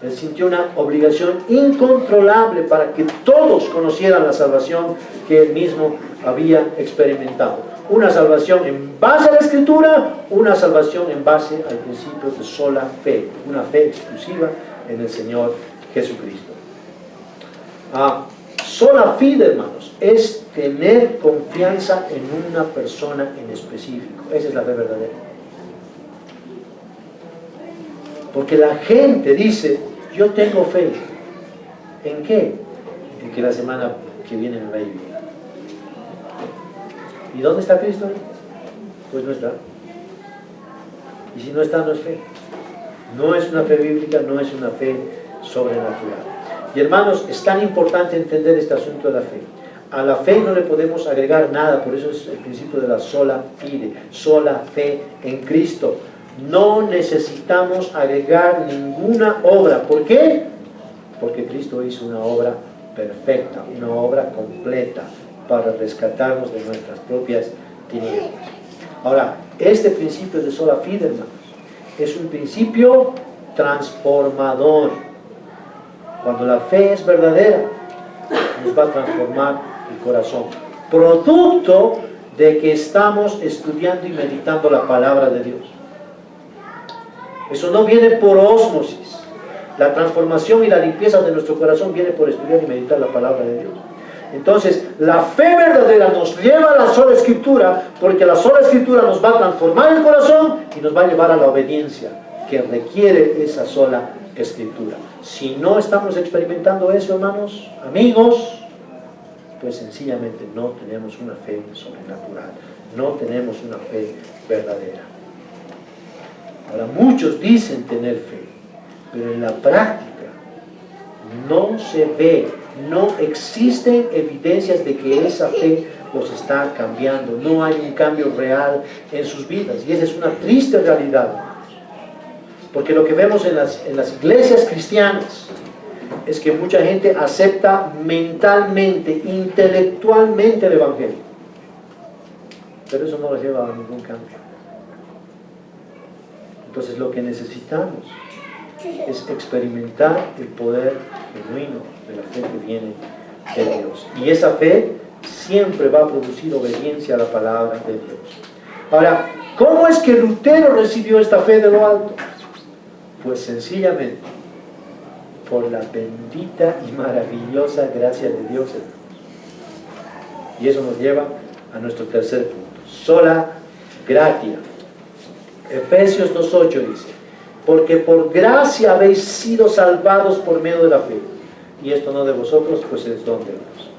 Él sintió una obligación incontrolable para que todos conocieran la salvación que él mismo había experimentado. Una salvación en base a la Escritura, una salvación en base al principio de sola fe, una fe exclusiva en el Señor Jesucristo. Sola fide, hermanos, es tener confianza en una persona en específico. Esa es la fe verdadera. Porque la gente dice, yo tengo fe. ¿En qué? En que la semana que viene me va a ir bien. ¿Y dónde está Cristo? Pues no está. Y si no está, no es fe. No es una fe bíblica, no es una fe sobrenatural. Y hermanos, es tan importante entender este asunto de la fe. A la fe no le podemos agregar nada, por eso es el principio de la sola fide, sola fe en Cristo. No necesitamos agregar ninguna obra. ¿Por qué? Porque Cristo hizo una obra perfecta, una obra completa para rescatarnos de nuestras propias tinieblas. Ahora, este principio de sola fide, hermanos, es un principio transformador. Cuando la fe es verdadera, nos va a transformar el corazón, producto de que estamos estudiando y meditando la palabra de Dios. Eso no viene por ósmosis. La transformación y la limpieza de nuestro corazón viene por estudiar y meditar la palabra de Dios. Entonces, la fe verdadera nos lleva a la sola Escritura, porque la sola Escritura nos va a transformar el corazón y nos va a llevar a la obediencia que requiere esa sola Escritura. Si no estamos experimentando eso, hermanos, amigos, pues sencillamente no tenemos una fe sobrenatural, no tenemos una fe verdadera. Ahora, muchos dicen tener fe, pero en la práctica no se ve, no existen evidencias de que esa fe los está cambiando, no hay un cambio real en sus vidas, y esa es una triste realidad. Porque lo que vemos en las iglesias cristianas es que mucha gente acepta mentalmente, intelectualmente el Evangelio, pero eso no les lleva a ningún cambio. Entonces lo que necesitamos es experimentar el poder genuino de la fe que viene de Dios. Y esa fe siempre va a producir obediencia a la palabra de Dios. Ahora, ¿cómo es que Lutero recibió esta fe de lo alto? Pues sencillamente por la bendita y maravillosa gracia de Dios, hermanos. Y eso nos lleva a nuestro tercer punto. Sola gratia. Efesios 2:8 dice: porque por gracia habéis sido salvados por medio de la fe. Y esto no de vosotros, pues es don de Dios.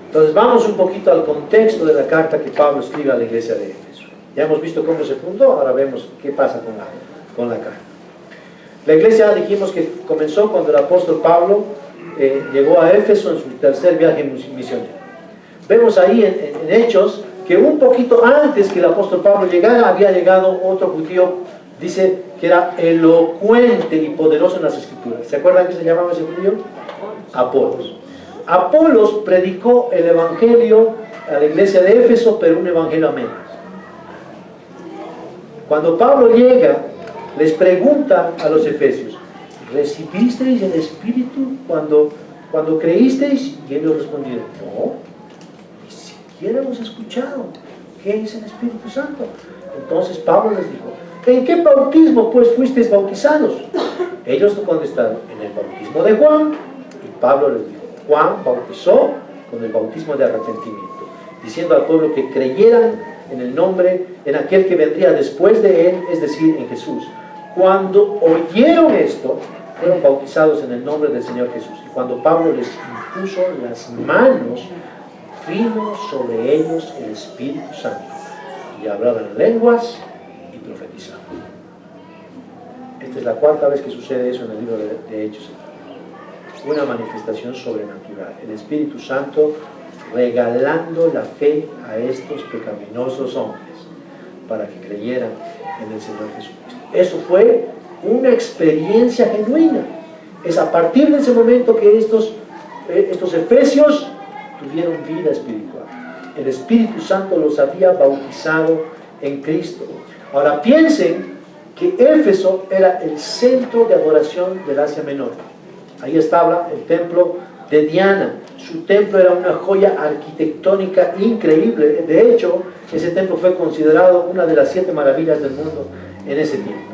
Entonces vamos un poquito al contexto de la carta que Pablo escribe a la iglesia de Éfeso. Ya hemos visto cómo se fundó, ahora vemos qué pasa con la carta. La iglesia, dijimos que comenzó cuando el apóstol Pablo llegó a Éfeso en su tercer viaje misionero. Vemos ahí en Hechos que un poquito antes que el apóstol Pablo llegara, había llegado otro judío, dice que era elocuente y poderoso en las escrituras. ¿Se acuerdan que se llamaba ese judío? Apolos. Apolos predicó el evangelio a la iglesia de Éfeso, pero un evangelio a medias. Cuando Pablo llega, les pregunta a los efesios: ¿recibisteis el Espíritu cuando creísteis? Y ellos respondieron: no, ni siquiera hemos escuchado qué es el Espíritu Santo. Entonces Pablo les dijo: ¿en qué bautismo pues fuisteis bautizados? Ellos contestaron: en el bautismo de Juan. Y Pablo les dijo: Juan bautizó con el bautismo de arrepentimiento, diciendo al pueblo que creyeran en el nombre, en aquel que vendría después de él, es decir, en Jesús. Cuando oyeron esto, fueron bautizados en el nombre del Señor Jesús. Y cuando Pablo les impuso las manos, vino sobre ellos el Espíritu Santo, y hablaban en lenguas y profetizaban. Esta es la cuarta vez que sucede eso en el libro de Hechos. Una manifestación sobrenatural. El Espíritu Santo regalando la fe a estos pecaminosos hombres para que creyeran en el Señor Jesucristo. Eso fue una experiencia genuina. Es a partir de ese momento que estos efesios tuvieron vida espiritual. El Espíritu Santo los había bautizado en Cristo. Ahora piensen que Éfeso era el centro de adoración del Asia Menor. Ahí estaba el templo de Diana. Su templo era una joya arquitectónica increíble. De hecho, ese templo fue considerado una de las 7 maravillas del mundo en ese tiempo.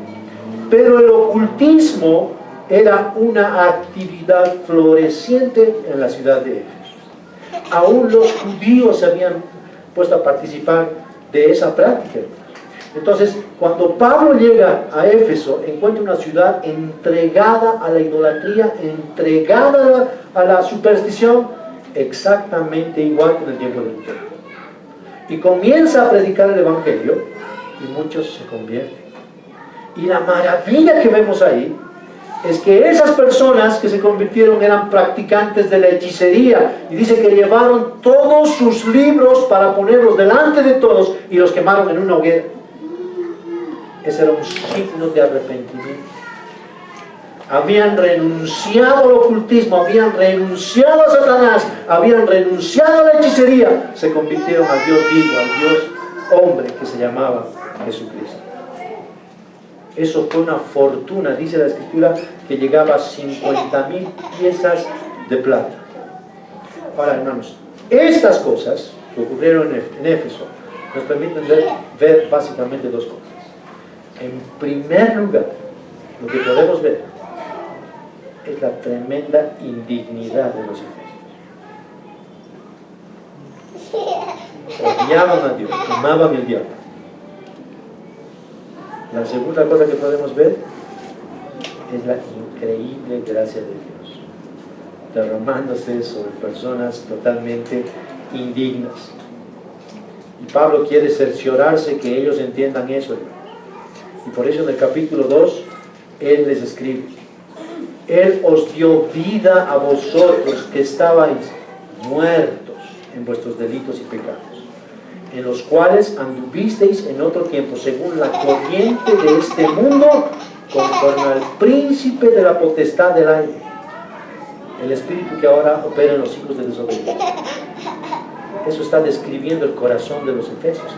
Pero el ocultismo era una actividad floreciente en la ciudad de Éfeso. Aún los judíos se habían puesto a participar de esa práctica. Entonces, cuando Pablo llega a Éfeso, encuentra una ciudad entregada a la idolatría, entregada a la superstición, exactamente igual que en el tiempo de Lutero. Y comienza a predicar el evangelio, y muchos se convierten. Y la maravilla que vemos ahí es que esas personas que se convirtieron eran practicantes de la hechicería, y dice que llevaron todos sus libros para ponerlos delante de todos y los quemaron en una hoguera. Ese era un signo de arrepentimiento. Habían renunciado al ocultismo, habían renunciado a Satanás, habían renunciado a la hechicería, se convirtieron al Dios vivo, al Dios hombre que se llamaba Jesucristo. Eso fue una fortuna, dice la Escritura, que llegaba a 50,000 piezas de plata. Ahora, hermanos, estas cosas que ocurrieron en Éfeso nos permiten ver básicamente dos cosas. En primer lugar, lo que podemos ver es la tremenda indignidad de los efesios. Odiaban a Dios, amaban el diablo. La segunda cosa que podemos ver es la increíble gracia de Dios, derramándose sobre personas totalmente indignas. Y Pablo quiere cerciorarse que ellos entiendan eso, hermanos. Y por eso en el capítulo 2, él les escribe: Él os dio vida a vosotros que estabais muertos en vuestros delitos y pecados, en los cuales anduvisteis en otro tiempo, según la corriente de este mundo, conforme al príncipe de la potestad del aire, el espíritu que ahora opera en los hijos de desobediencia. Eso está describiendo el corazón de los efesios.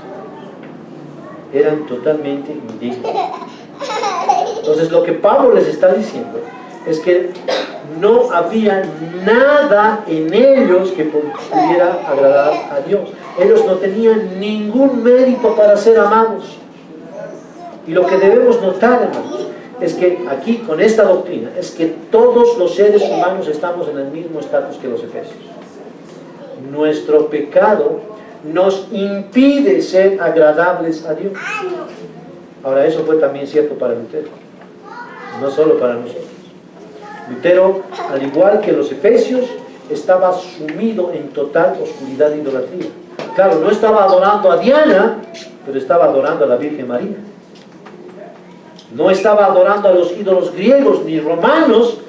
Eran totalmente indignos. Entonces lo que Pablo les está diciendo es que no había nada en ellos que pudiera agradar a Dios. Ellos no tenían ningún mérito para ser amados. Y lo que debemos notar, hermanos, es que aquí, con esta doctrina, es que todos los seres humanos estamos en el mismo estatus que los efesios. Nuestro pecado nos impide ser agradables a Dios. Ahora, eso fue también cierto para Lutero, no solo para nosotros. Lutero, al igual que los efesios, estaba sumido en total oscuridad e idolatría. Claro, no estaba adorando a Diana, pero estaba adorando a la Virgen María. No estaba adorando a los ídolos griegos ni romanos,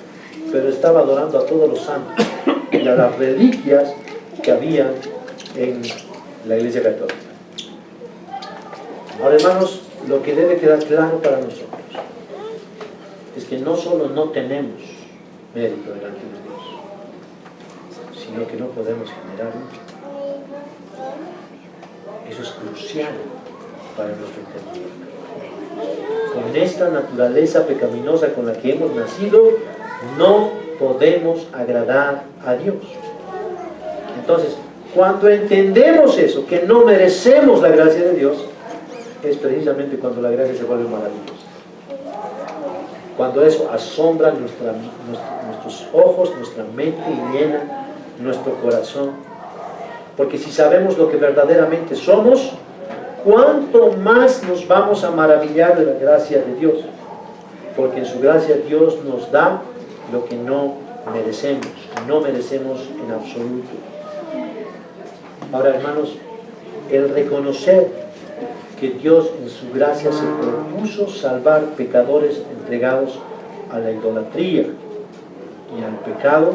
pero estaba adorando a todos los santos y a las reliquias que había en la Iglesia Católica. Ahora, hermanos, lo que debe quedar claro para nosotros es que no solo no tenemos mérito delante de Dios, sino que no podemos generarlo. Eso es crucial para nuestro entendimiento. Con esta naturaleza pecaminosa con la que hemos nacido, no podemos agradar a Dios. Entonces, cuando entendemos eso, que no merecemos la gracia de Dios, es precisamente cuando la gracia se vuelve maravillosa. Cuando eso asombra nuestros ojos, nuestra mente y llena nuestro corazón. Porque si sabemos lo que verdaderamente somos, ¿cuánto más nos vamos a maravillar de la gracia de Dios? Porque en su gracia Dios nos da lo que no merecemos en absoluto. Ahora, hermanos, el reconocer que Dios en su gracia se propuso salvar pecadores entregados a la idolatría y al pecado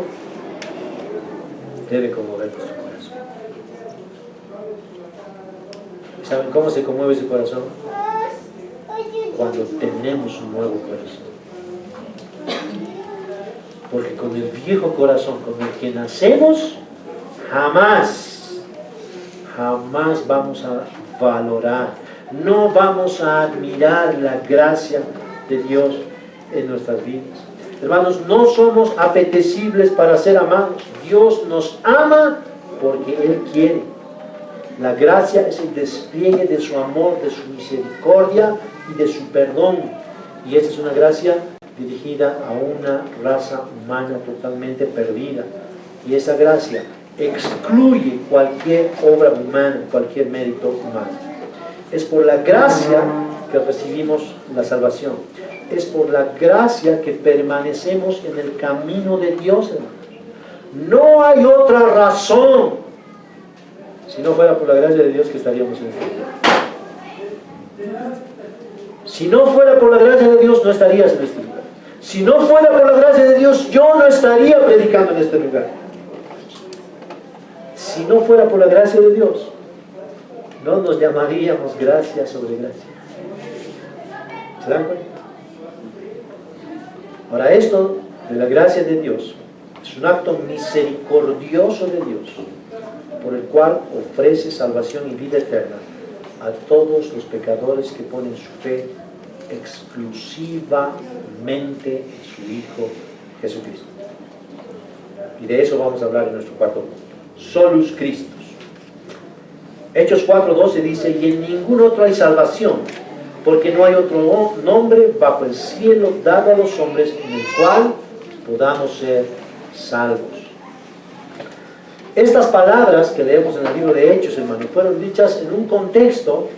debe conmover nuestro corazón. ¿Y saben cómo se conmueve ese corazón? Cuando tenemos un nuevo corazón. Porque con el viejo corazón con el que nacemos, jamás vamos a valorar, no vamos a admirar la gracia de Dios en nuestras vidas. Hermanos, no somos apetecibles para ser amados. Dios nos ama porque Él quiere. La gracia es el despliegue de su amor, de su misericordia y de su perdón. Y esa es una gracia dirigida a una raza humana totalmente perdida. Y esa gracia excluye cualquier obra humana, cualquier mérito humano. Es por la gracia que recibimos la salvación. Es por la gracia que permanecemos en el camino de Dios, hermanos. No hay otra razón. Si no fuera por la gracia de Dios, que estaríamos en este lugar. Si no fuera por la gracia de Dios, no estarías en este lugar. Si no fuera por la gracia de Dios, yo no estaría predicando en este lugar. Si no fuera por la gracia de Dios, no nos llamaríamos gracia sobre gracia. ¿Se dan cuenta? Ahora, esto de la gracia de Dios es un acto misericordioso de Dios, por el cual ofrece salvación y vida eterna a todos los pecadores que ponen su fe exclusivamente en su Hijo Jesucristo. Y de eso vamos a hablar en nuestro cuarto punto. Solus Christus. Hechos 4:12 dice: y en ningún otro hay salvación, porque no hay otro nombre bajo el cielo dado a los hombres en el cual podamos ser salvos. Estas palabras que leemos en el libro de Hechos, hermano, fueron dichas en un contexto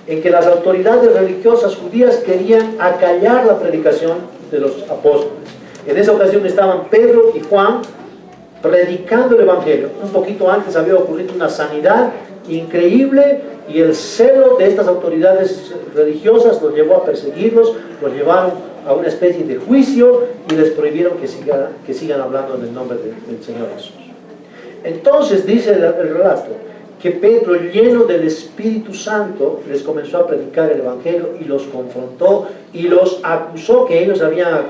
en que las autoridades religiosas judías querían acallar la predicación de los apóstoles. En esa ocasión estaban Pedro y Juan predicando el Evangelio. Un poquito antes había ocurrido una sanidad increíble y el celo de estas autoridades religiosas los llevó a perseguirlos, los llevaron a una especie de juicio y les prohibieron que sigan hablando en el nombre del Señor Jesús. Entonces dice el relato que Pedro, lleno del Espíritu Santo, les comenzó a predicar el Evangelio y los confrontó y los acusó que ellos habían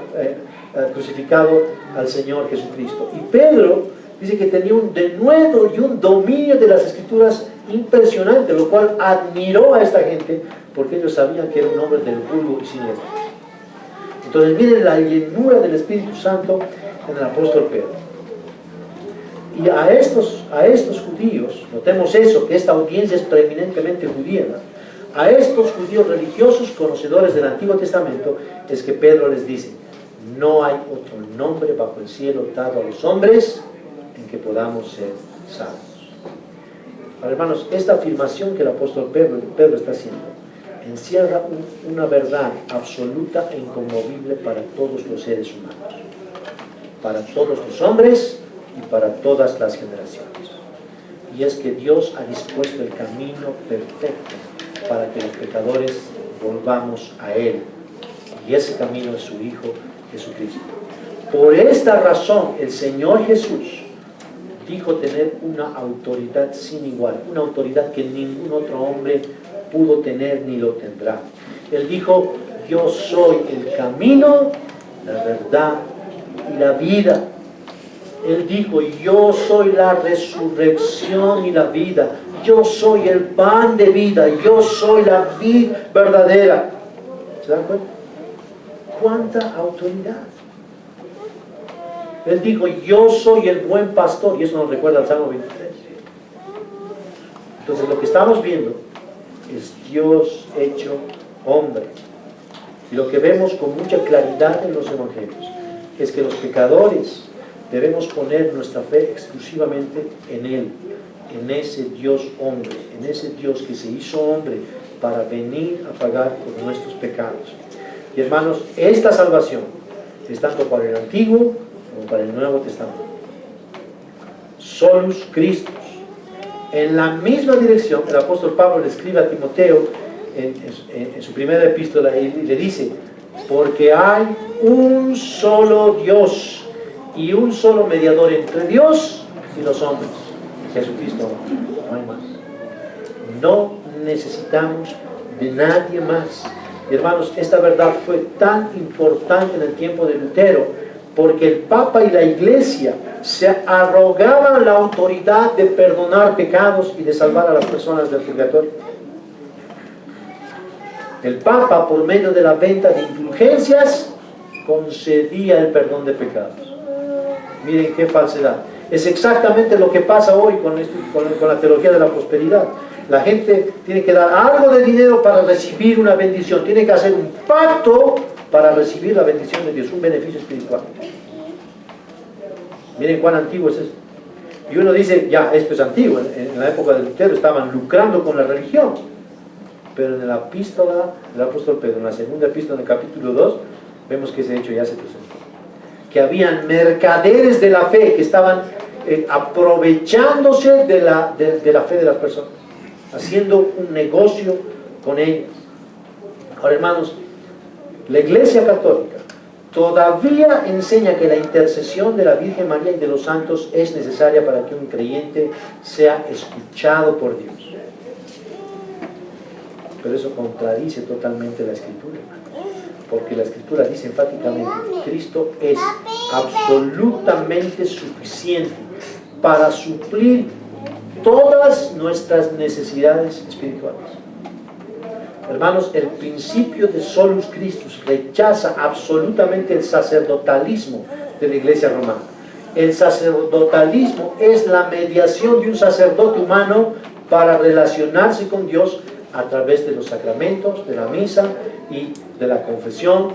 crucificado al Señor Jesucristo. Y Pedro dice que tenía un denuedo y un dominio de las Escrituras impresionante, lo cual admiró a esta gente porque ellos sabían que era un hombre del vulgo y sin letras. Entonces miren la llenura del Espíritu Santo en el apóstol Pedro. Y a estos judíos, notemos eso, que esta audiencia es preeminentemente judía, ¿no? a estos judíos religiosos, conocedores del Antiguo Testamento, es que Pedro les dice: no hay otro nombre bajo el cielo dado a los hombres en que podamos ser salvos. Ahora, hermanos, esta afirmación que el apóstol Pedro está haciendo encierra una verdad absoluta e inconmovible para todos los seres humanos, para todos los hombres y para todas las generaciones. Y es que Dios ha dispuesto el camino perfecto para que los pecadores volvamos a Él. Y ese camino es su Hijo Jesucristo. Por esta razón, el Señor Jesús dijo tener una autoridad sin igual, una autoridad que ningún otro hombre pudo tener ni lo tendrá. Él dijo: yo soy el camino, la verdad y la vida. Él dijo: yo soy la resurrección y la vida. Yo soy el pan de vida. Yo soy la vid verdadera. ¿Se dan cuenta? ¿Cuánta autoridad? Él dijo: yo soy el buen pastor. Y eso nos recuerda al Salmo 23. Entonces lo que estamos viendo es Dios hecho hombre. Y lo que vemos con mucha claridad en los evangelios es que los pecadores debemos poner nuestra fe exclusivamente en Él, en ese Dios hombre, en ese Dios que se hizo hombre para venir a pagar por nuestros pecados. Y hermanos, esta salvación es tanto para el Antiguo como para el Nuevo Testamento. Solus Christus. En la misma dirección, el apóstol Pablo le escribe a Timoteo en su primera epístola y le dice: porque hay un solo Dios y un solo mediador entre Dios y los hombres, Jesucristo. No hay más. No necesitamos de nadie más. Y hermanos, esta verdad fue tan importante en el tiempo de Lutero, porque el Papa y la Iglesia se arrogaban la autoridad de perdonar pecados y de salvar a las personas del purgatorio. El Papa, por medio de la venta de indulgencias, concedía el perdón de pecados. Miren qué falsedad. Es exactamente lo que pasa hoy con la teología de la prosperidad. La gente tiene que dar algo de dinero para recibir una bendición. Tiene que hacer un pacto para recibir la bendición de Dios, un beneficio espiritual. Miren cuán antiguo es esto. Y uno dice: ya, esto es antiguo. En la época de Lutero estaban lucrando con la religión. Pero en la epístola del apóstol Pedro, en la segunda epístola, en el capítulo 2, vemos que ese hecho ya se presentó. Que habían mercaderes de la fe que estaban aprovechándose de la fe de las personas, haciendo un negocio con ellos. Ahora, hermanos, la Iglesia Católica todavía enseña que la intercesión de la Virgen María y de los santos es necesaria para que un creyente sea escuchado por Dios. Pero eso contradice totalmente la Escritura, hermanos, porque la Escritura dice enfáticamente: Cristo es absolutamente suficiente para suplir todas nuestras necesidades espirituales. Hermanos, el principio de Solus Christus rechaza absolutamente el sacerdotalismo de la Iglesia romana. El sacerdotalismo es la mediación de un sacerdote humano para relacionarse con Dios a través de los sacramentos, de la misa y de la confesión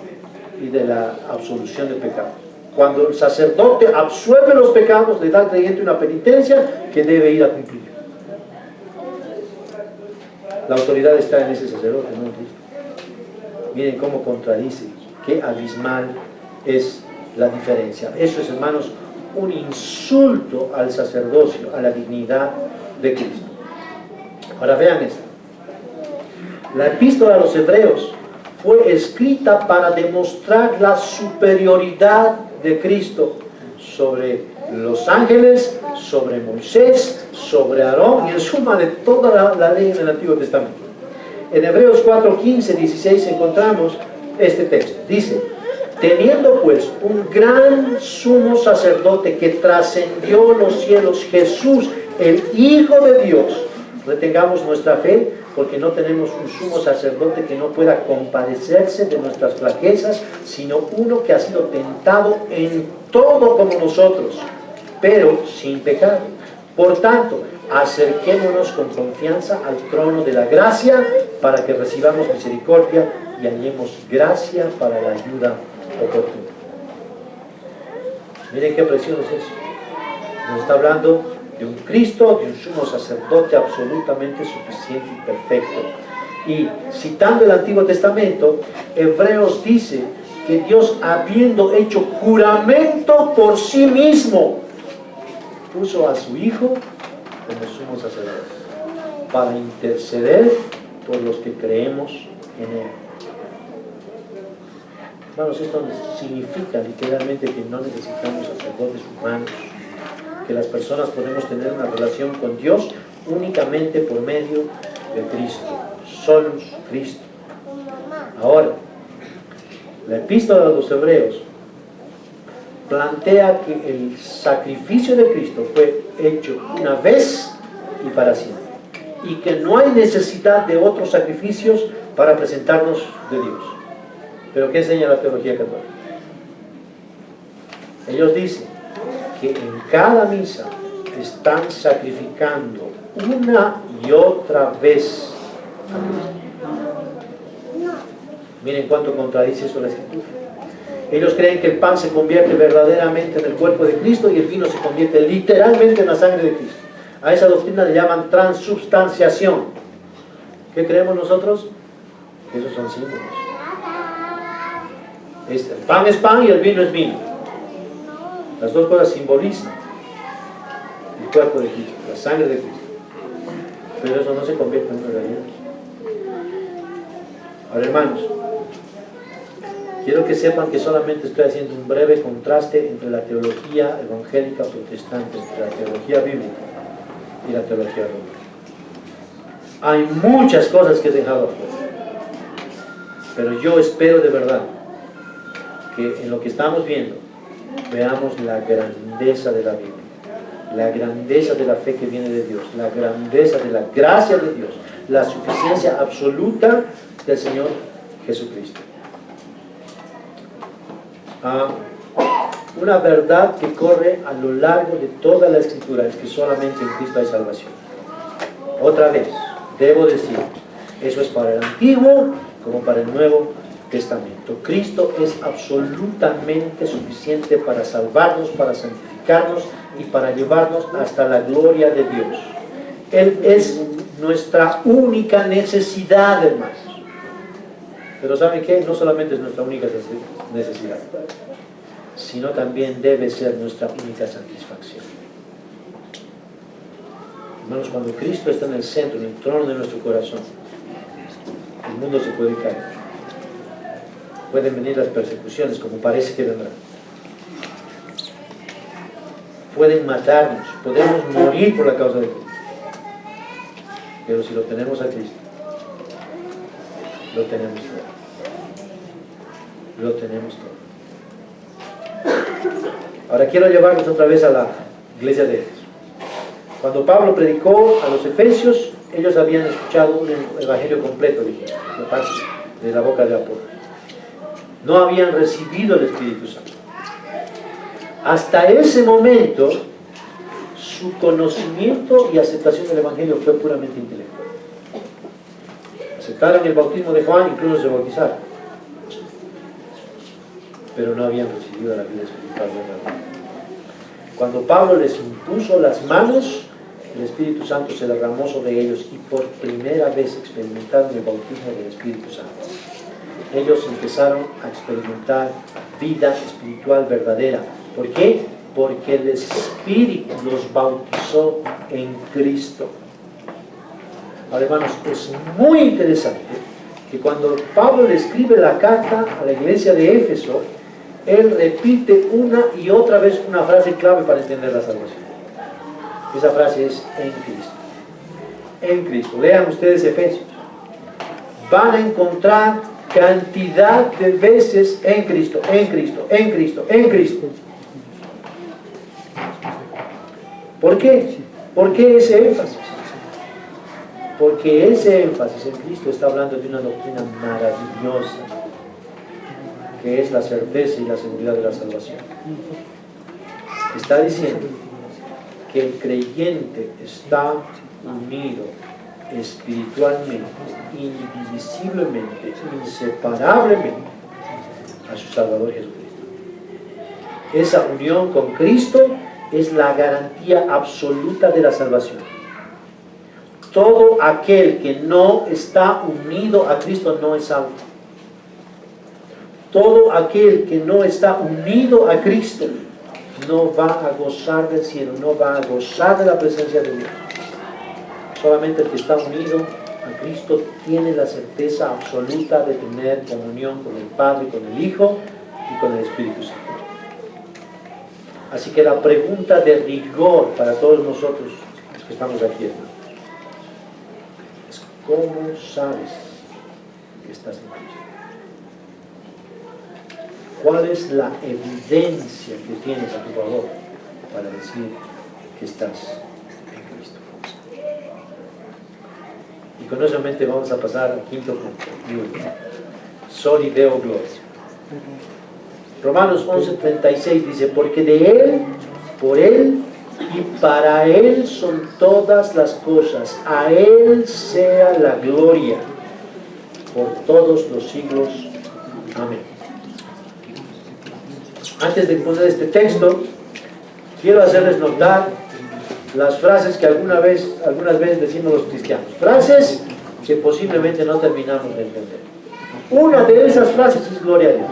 y de la absolución de pecados. Cuando el sacerdote absuelve los pecados, le da al creyente una penitencia que debe ir a cumplir. La autoridad está en ese sacerdote, no en Cristo. Miren cómo contradice, qué abismal es la diferencia. Eso es, hermanos, un insulto al sacerdocio, a la dignidad de Cristo. Ahora vean esto. La epístola a los Hebreos fue escrita para demostrar la superioridad de Cristo sobre los ángeles, sobre Moisés, sobre Aarón y en suma de toda la ley en el Antiguo Testamento. En Hebreos 4, 15, 16 encontramos este texto. Dice: teniendo pues un gran sumo sacerdote que trascendió los cielos, Jesús, el Hijo de Dios, retengamos nuestra fe, porque no tenemos un sumo sacerdote que no pueda compadecerse de nuestras flaquezas, sino uno que ha sido tentado en todo como nosotros, pero sin pecado. Por tanto, acerquémonos con confianza al trono de la gracia para que recibamos misericordia y hallemos gracia para la ayuda oportuna. Miren qué precioso es eso. Nos está hablando de un Cristo, de un sumo sacerdote absolutamente suficiente y perfecto. Y citando el Antiguo Testamento, Hebreos dice que Dios, habiendo hecho juramento por sí mismo, puso a su Hijo como sumo sacerdote para interceder por los que creemos en Él. Hermanos, esto significa literalmente que no necesitamos sacerdotes humanos, que las personas podemos tener una relación con Dios únicamente por medio de Cristo, solos Cristo. Ahora, la epístola de los Hebreos plantea que el sacrificio de Cristo fue hecho una vez y para siempre, y que no hay necesidad de otros sacrificios para presentarnos de Dios. ¿Pero qué enseña la teología católica? Ellos dicen que en cada misa están sacrificando una y otra vez a Cristo. Miren cuánto contradice eso la Escritura. Ellos creen que el pan se convierte verdaderamente en el cuerpo de Cristo y el vino se convierte literalmente en la sangre de Cristo. A esa doctrina le llaman transubstanciación. ¿Qué creemos nosotros? Que esos son símbolos. El pan es pan y el vino es vino. Las dos cosas simbolizan el cuerpo de Cristo, la sangre de Cristo. Pero eso no se convierte en una realidad. Ahora, hermanos, quiero que sepan que solamente estoy haciendo un breve contraste entre la teología evangélica protestante, entre la teología bíblica y la teología romana. Hay muchas cosas que he dejado afuera, pero yo espero de verdad que en lo que estamos viendo veamos la grandeza de la Biblia, la grandeza de la fe que viene de Dios, la grandeza de la gracia de Dios, la suficiencia absoluta del Señor Jesucristo. Una verdad que corre a lo largo de toda la Escritura es que solamente en Cristo hay salvación. Otra vez, debo decir, eso es para el Antiguo como para el Nuevo Testamento. Cristo es absolutamente suficiente para salvarnos, para santificarnos y para llevarnos hasta la gloria de Dios. Él es nuestra única necesidad, hermanos. Pero ¿saben qué? No solamente es nuestra única necesidad, sino también debe ser nuestra única satisfacción. Hermanos, cuando Cristo está en el centro, en el trono de nuestro corazón, el mundo se puede caer. Pueden venir las persecuciones, como parece que vendrán. Pueden matarnos, podemos morir por la causa de Cristo. Pero si lo tenemos a Cristo, lo tenemos todo. Lo tenemos todo. Ahora quiero llevarlos otra vez a la iglesia de Éfeso. Cuando Pablo predicó a los efesios, ellos habían escuchado un evangelio completo de la boca de Apolo. No habían recibido el Espíritu Santo. Hasta ese momento, su conocimiento y aceptación del evangelio fue puramente intelectual. Aceptaron el bautismo de Juan, incluso se bautizaron, pero no habían recibido la vida espiritual verdadera. Cuando Pablo les impuso las manos, el Espíritu Santo se derramó sobre ellos y por primera vez experimentaron el bautismo del Espíritu Santo. Ellos empezaron a experimentar vida espiritual verdadera. ¿Por qué? Porque el Espíritu los bautizó en Cristo. Ahora, hermanos, es muy interesante que cuando Pablo le escribe la carta a la iglesia de Éfeso, él repite una y otra vez una frase clave para entender la salvación. Esa frase es en Cristo. En Cristo. Lean ustedes Efesios. Van a encontrar cantidad de veces en Cristo, en Cristo, en Cristo, en Cristo. ¿Por qué? ¿Por qué ese énfasis? Porque ese énfasis en Cristo está hablando de una doctrina maravillosa, que es la certeza y la seguridad de la salvación. Está diciendo que el creyente está unido espiritualmente, indivisiblemente, inseparablemente a su Salvador Jesucristo. Esa unión con Cristo es la garantía absoluta de la salvación. Todo aquel que no está unido a Cristo no es salvo. Todo aquel que no está unido a Cristo no va a gozar del cielo, no va a gozar de la presencia de Dios. Solamente el que está unido a Cristo tiene la certeza absoluta de tener comunión con el Padre, con el Hijo y con el Espíritu Santo. Así que la pregunta de rigor para todos nosotros los que estamos aquí, hermanos, es: ¿cómo sabes que estás en Cristo? ¿Cuál es la evidencia que tienes a tu favor para decir que estás en Cristo? Y con eso en mente vamos a pasar al quinto punto, y último: Soli Deo Gloria. Romanos 11:36 dice: porque de Él, por Él y para Él son todas las cosas, a Él sea la gloria por todos los siglos. Amén. Antes de poner este texto, quiero hacerles notar las frases que algunas veces decimos los cristianos, frases que posiblemente no terminamos de entender. Una de esas frases es gloria a Dios.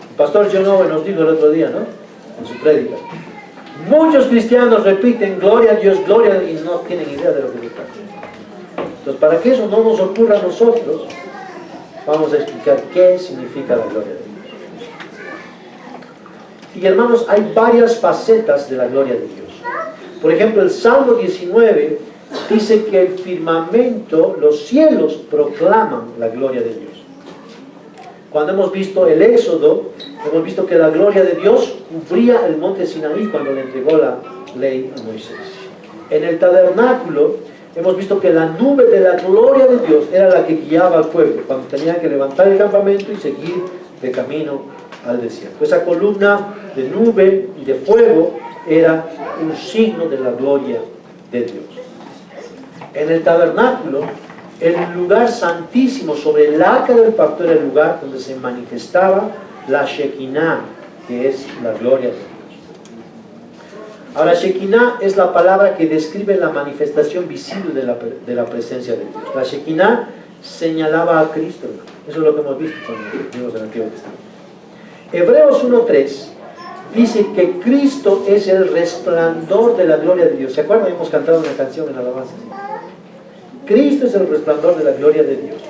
El pastor John Owen nos dijo el otro día, ¿no?, en su prédica, muchos cristianos repiten gloria a Dios, gloria a Dios, y no tienen idea de lo que se trata. Entonces, para que eso no nos ocurra a nosotros, vamos a explicar qué significa la gloria de Dios. Y hermanos, hay varias facetas de la gloria de Dios. Por ejemplo, el Salmo 19 dice que el firmamento, los cielos proclaman la gloria de Dios. Cuando hemos visto el Éxodo, hemos visto que la gloria de Dios cubría el monte Sinaí cuando le entregó la ley a Moisés. En el tabernáculo hemos visto que la nube de la gloria de Dios era la que guiaba al pueblo cuando tenían que levantar el campamento y seguir de camino al desierto. Esa columna de nube y de fuego era un signo de la gloria de Dios. En el tabernáculo, el lugar santísimo sobre el arca del pacto era el lugar donde se manifestaba la Shekinah, que es la gloria de Dios. Ahora, Shekinah es la palabra que describe la manifestación visible de la presencia de Dios. La Shekinah señalaba a Cristo. Eso es lo que hemos visto cuando vimos el Antiguo Testamento. Hebreos 1:3 dice que Cristo es el resplandor de la gloria de Dios. ¿Se acuerdan? Hemos cantado una canción en alabanza. Cristo es el resplandor de la gloria de Dios.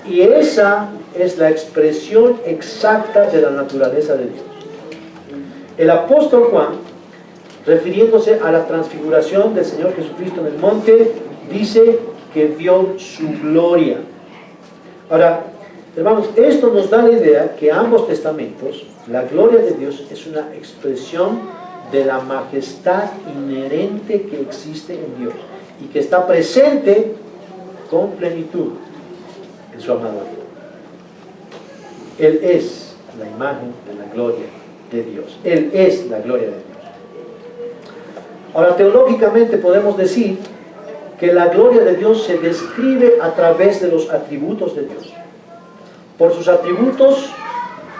Y esa es la expresión exacta de la naturaleza de Dios. El apóstol Juan, refiriéndose a la transfiguración del Señor Jesucristo en el monte, dice que vio su gloria. Ahora, hermanos, esto nos da la idea que ambos testamentos, la gloria de Dios es una expresión de la majestad inherente que existe en Dios y que está presente con plenitud en su amado Hijo. Él es la imagen de la gloria de Dios. Él es la gloria de Dios. Ahora, teológicamente podemos decir que la gloria de Dios se describe a través de los atributos de Dios. Por sus atributos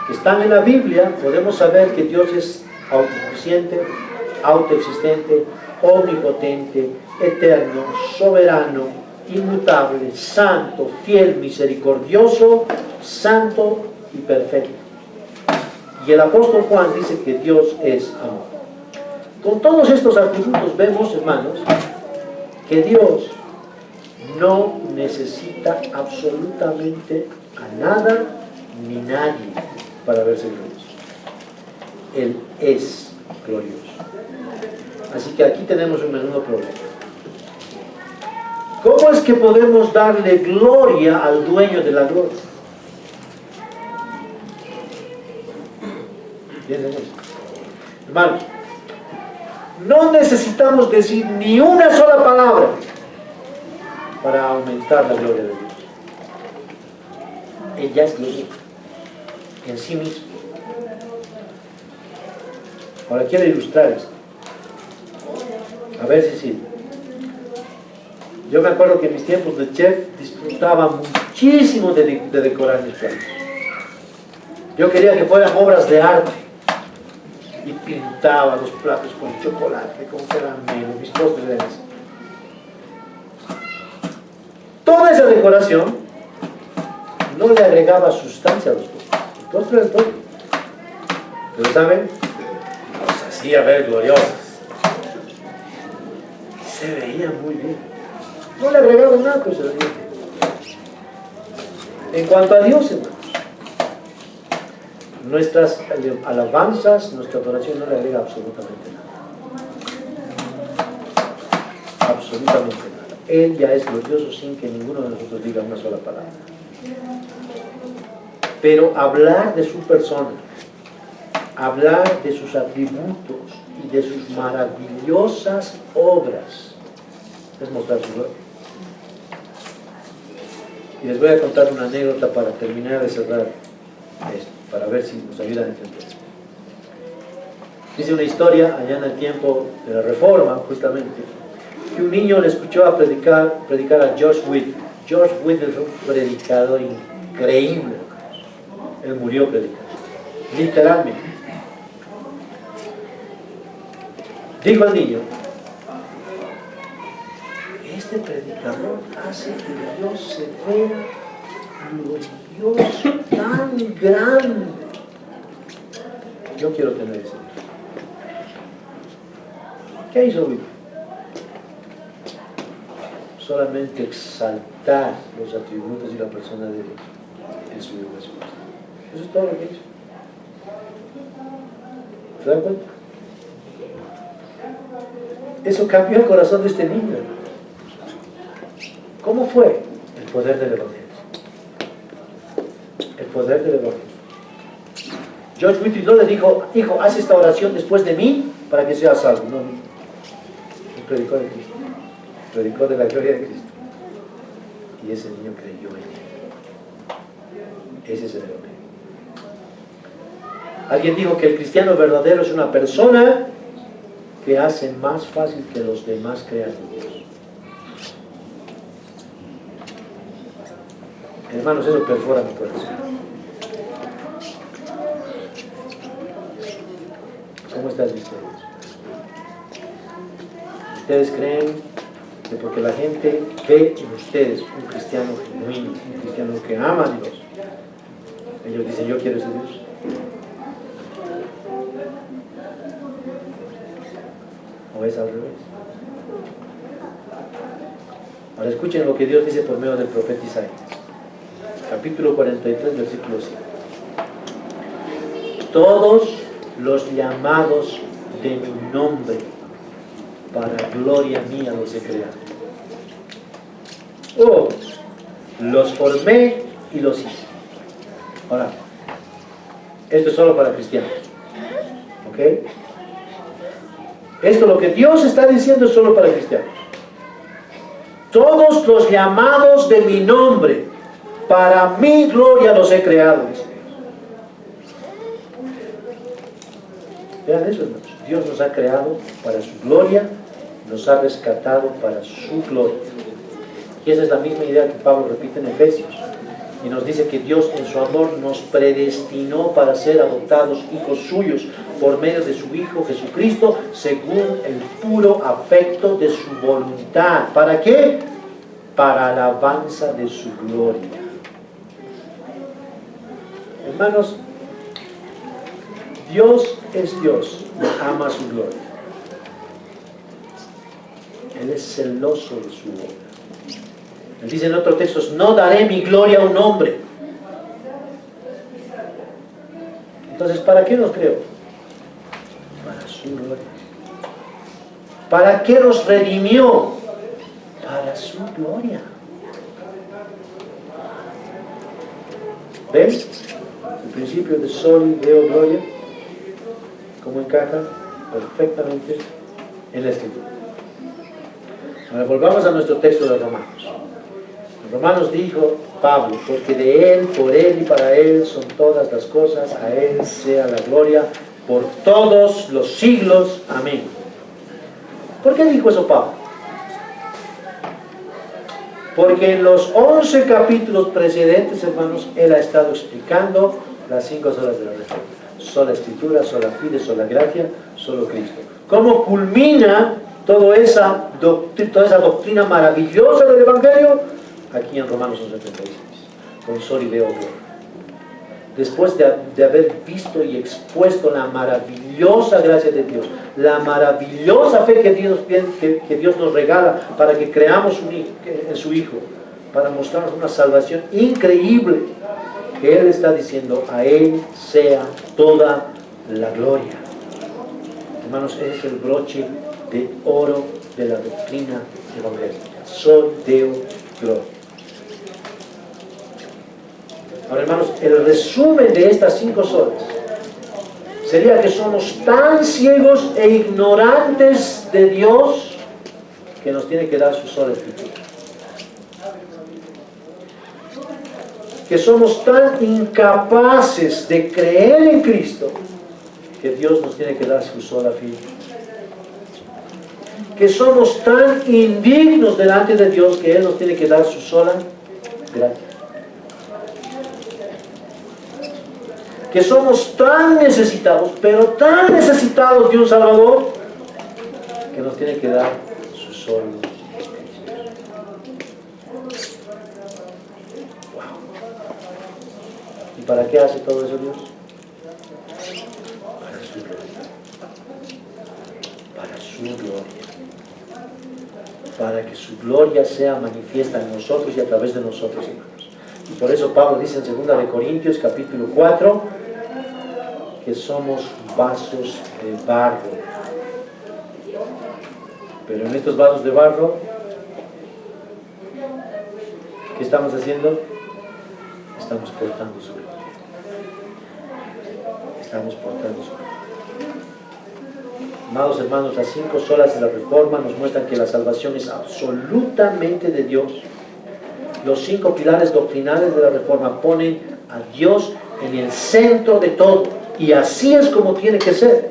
que están en la Biblia, podemos saber que Dios es autosuficiente, autoexistente, omnipotente, eterno, soberano, inmutable, santo, fiel, misericordioso, santo y perfecto. Y el apóstol Juan dice que Dios es amor. Con todos estos atributos vemos, hermanos, que Dios no necesita absolutamente a nada ni nadie para verse glorioso. Él es glorioso. Así que aquí tenemos un menudo problema. ¿Cómo es que podemos darle gloria al dueño de la gloria? ¿Entienden eso? Hermanos, no necesitamos decir ni una sola palabra para aumentar la gloria de Dios. Él ya es glorioso en sí mismo. Ahora quiero ilustrar esto. A ver si sí. Yo me acuerdo que en mis tiempos de chef disfrutaba muchísimo de decorar mis platos. Yo quería que fueran obras de arte. Y pintaba los platos con chocolate, con caramelo, mis postres de eso. Toda esa decoración no le agregaba sustancia a los postres. El postre era el postre. Pero ¿saben? Los hacía ver gloriosos. Se veía muy bien. No le agregaba nada, pero se veía bien. En cuanto a Dios, hermanos, nuestras alabanzas, nuestra adoración no le agrega absolutamente nada. Absolutamente nada. Él ya es glorioso sin que ninguno de nosotros diga una sola palabra. Pero hablar de su persona, hablar de sus atributos y de sus maravillosas obras es mostrar su gloria. Y les voy a contar una anécdota para terminar de cerrar esto, para ver si nos ayudan a entender. Dice una historia allá en el tiempo de la Reforma, justamente, que un niño le escuchó a predicar a George Whitefield. George Whitefield fue un predicador increíble. Él murió predicando, literalmente. Dijo al niño: este predicador hace que Dios se vea glorioso, tan grande. Yo quiero tener ese. ¿Qué hizo Whitfield? Solamente exaltar los atributos y la persona de Dios en su devoción. Eso es todo lo que hizo. ¿Se dan cuenta? Eso cambió el corazón de este niño. ¿Cómo fue? El poder del Evangelio. El poder del Evangelio. George Whitefield no le dijo: hijo, haz esta oración después de mí para que seas salvo. No, él predicó de Cristo. Predicó de la gloria de Cristo. Y ese niño creyó en él. Ese es el Evangelio. Alguien dijo que el cristiano verdadero es una persona que hace más fácil que los demás crean en Dios. Hermanos, eso perfora mi corazón. ¿Cómo están ustedes? ¿Ustedes creen que porque la gente ve en ustedes un cristiano genuino, un cristiano que ama a Dios, ellos dicen: yo quiero ese Dios? ¿O es al revés? Ahora escuchen lo que Dios dice por medio del profeta Isaías. Capítulo 43, versículo 5. Todos los llamados de mi nombre, para gloria mía los he creado. Oh, los formé y los hice. Ahora, esto es solo para cristianos. ¿Ok? Esto, lo que Dios está diciendo, es solo para cristianos. Todos los llamados de mi nombre, para mi gloria los he creado, dice Dios. Vean eso, hermanos. Dios nos ha creado para su gloria, nos ha rescatado para su gloria. Y esa es la misma idea que Pablo repite en Efesios. Y nos dice que Dios en su amor nos predestinó para ser adoptados hijos suyos por medio de su Hijo Jesucristo, según el puro afecto de su voluntad. ¿Para qué? Para alabanza de su gloria. Hermanos, Dios es Dios y ama su gloria. Él es celoso de su obra. Él dice en otros textos: no daré mi gloria a un hombre. Entonces, ¿para qué nos creó? Para su gloria. ¿Para qué nos redimió? Para su gloria. ¿Ven? El principio de Soli Deo Gloria, cómo encaja perfectamente en la Escritura. Ahora volvamos a nuestro texto de Romanos. En Romanos dijo Pablo: porque de Él, por Él y para Él son todas las cosas, a Él sea la gloria por todos los siglos. Amén. ¿Por qué dijo eso Pablo? Porque en los 11 capítulos precedentes, hermanos, él ha estado explicando las 5 solas de la Reforma. Sola Escritura, sola fide, sola gracia, solo Cristo. ¿Cómo culmina toda esa doctrina maravillosa del Evangelio? Aquí en Romanos 11:36, con sol y veo gloria. Después de haber visto y expuesto la maravillosa gracia de Dios, la maravillosa fe que Dios nos regala para que creamos en su Hijo, para mostrarnos una salvación increíble, que Él está diciendo, a Él sea toda la gloria. Hermanos, ese es el broche de oro de la doctrina evangélica. Sol Deo Gloria. Ahora, hermanos, el resumen de estas 5 solas sería que somos tan ciegos e ignorantes de Dios que nos tiene que dar su sola Escritura. Que somos tan incapaces de creer en Cristo que Dios nos tiene que dar su sola fe. Que somos tan indignos delante de Dios que Él nos tiene que dar su sola gracia. Que somos tan necesitados, pero tan necesitados de un Salvador, que nos tiene que dar su solo Espíritu. Wow. ¿Y para qué hace todo eso Dios? Para su gloria. Para su gloria. Para que su gloria sea manifiesta en nosotros y a través de nosotros, hermanos. Y por eso Pablo dice en 2 Corintios capítulo 4, que somos vasos de barro. Pero en estos vasos de barro, ¿qué estamos haciendo? Estamos portando su gloria. Estamos portando su gloria. Amados hermanos, las 5 solas de la Reforma nos muestran que la salvación es absolutamente de Dios. Los 5 pilares doctrinales de la Reforma ponen a Dios en el centro de todo. Y así es como tiene que ser.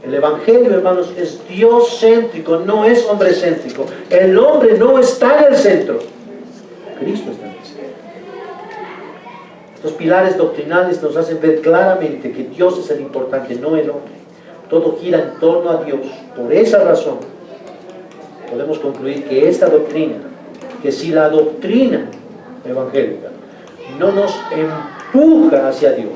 El Evangelio, hermanos, es Dios-céntrico, no es hombre-céntrico. El hombre no está en el centro. Cristo está en el centro. Estos pilares doctrinales nos hacen ver claramente que Dios es el importante, no el hombre. Todo gira en torno a Dios. Por esa razón, podemos concluir que esta doctrina, que si la doctrina evangélica no nos empuja hacia Dios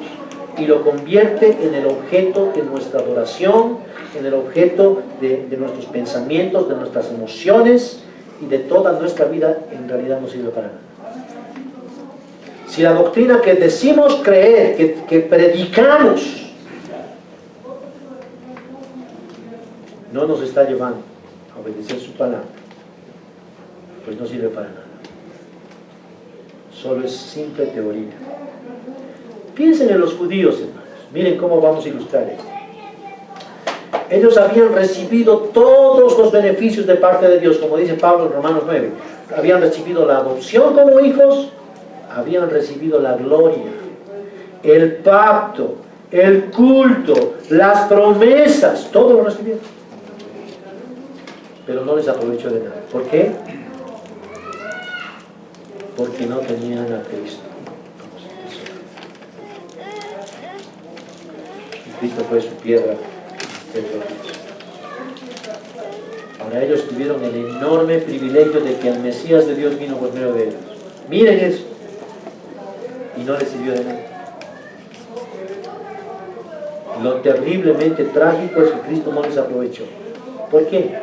y lo convierte en el objeto de nuestra adoración, en el objeto de nuestros pensamientos, de nuestras emociones y de toda nuestra vida, en realidad no sirve para nada. Si la doctrina que decimos creer, que predicamos, no nos está llevando a obedecer su palabra, pues no sirve para nada. Solo es simple teoría. Piensen en los judíos, hermanos. Miren cómo vamos a ilustrar esto. Ellos habían recibido todos los beneficios de parte de Dios, como dice Pablo en Romanos 9. Habían recibido la adopción como hijos, habían recibido la gloria, el pacto, el culto, las promesas, todo lo recibieron. Pero no les aprovechó de nada. ¿Por qué? Porque no tenían a Cristo. Cristo fue su piedra de tropiezo. Ahora ellos tuvieron el enorme privilegio de que el Mesías de Dios vino por medio de ellos. Miren eso. Y no les sirvió de nada. Lo terriblemente trágico es que Cristo no les aprovechó. ¿Por qué?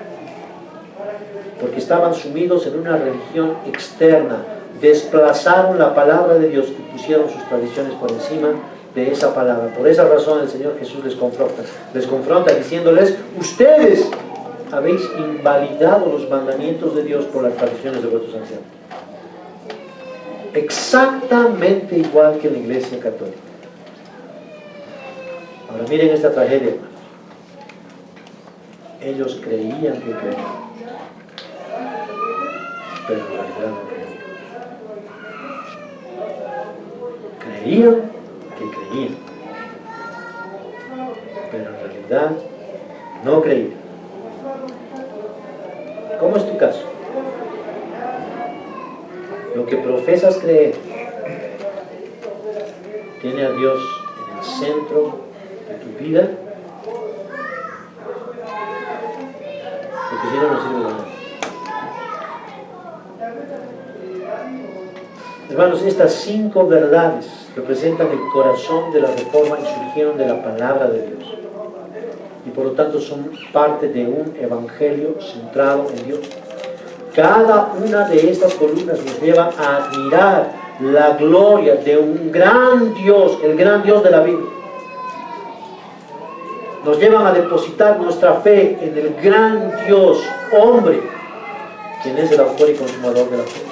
Porque estaban sumidos en una religión externa. Desplazaron la palabra de Dios y pusieron sus tradiciones por encima de esa palabra. Por esa razón el Señor Jesús les confronta diciéndoles: ustedes habéis invalidado los mandamientos de Dios por las tradiciones de vuestros ancianos. Exactamente igual que en la Iglesia Católica. Ahora miren esta tragedia, hermanos. Ellos creían que creían, pero en realidad no creían. Creían que creían, pero en realidad no creían. ¿Cómo es tu caso? Lo que profesas creer tiene a Dios en el centro de tu vida, porque si no, no sirve de nada. Hermanos, estas 5 verdades representan el corazón de la reforma y surgieron de la palabra de Dios. Y por lo tanto son parte de un evangelio centrado en Dios. Cada una de estas columnas nos lleva a admirar la gloria de un gran Dios, el gran Dios de la Biblia. Nos llevan a depositar nuestra fe en el gran Dios, hombre, quien es el autor y consumador de la fe.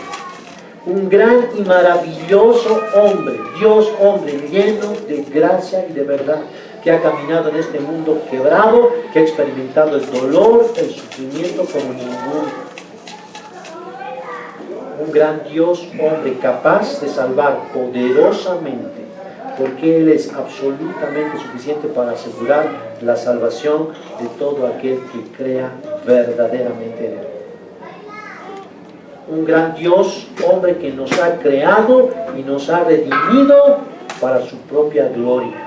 Un gran y maravilloso hombre, Dios hombre, lleno de gracia y de verdad, que ha caminado en este mundo quebrado, que ha experimentado el dolor, el sufrimiento como ninguno. Un gran Dios hombre capaz de salvar poderosamente, porque Él es absolutamente suficiente para asegurar la salvación de todo aquel que crea verdaderamente en Él. Un gran Dios, hombre, que nos ha creado y nos ha redimido para su propia gloria.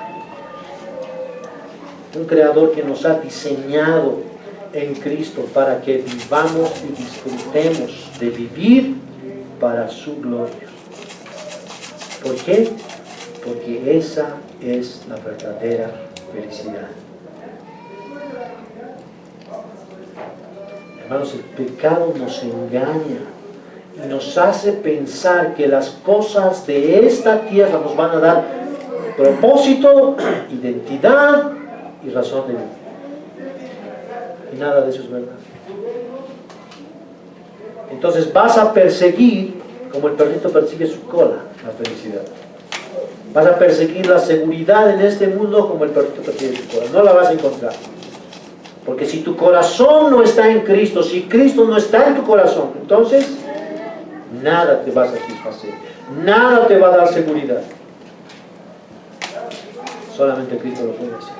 Un creador que nos ha diseñado en Cristo para que vivamos y disfrutemos de vivir para su gloria. ¿Por qué? Porque esa es la verdadera felicidad. Hermanos, el pecado nos engaña y nos hace pensar que las cosas de esta tierra nos van a dar propósito, identidad y razón de vida. Y nada de eso es verdad. Entonces vas a perseguir, como el perrito persigue su cola, la felicidad. Vas a perseguir la seguridad en este mundo como el perrito persigue su cola. No la vas a encontrar. Porque si tu corazón no está en Cristo, si Cristo no está en tu corazón, entonces nada te va a satisfacer, nada te va a dar seguridad. Solamente Cristo lo puede hacer.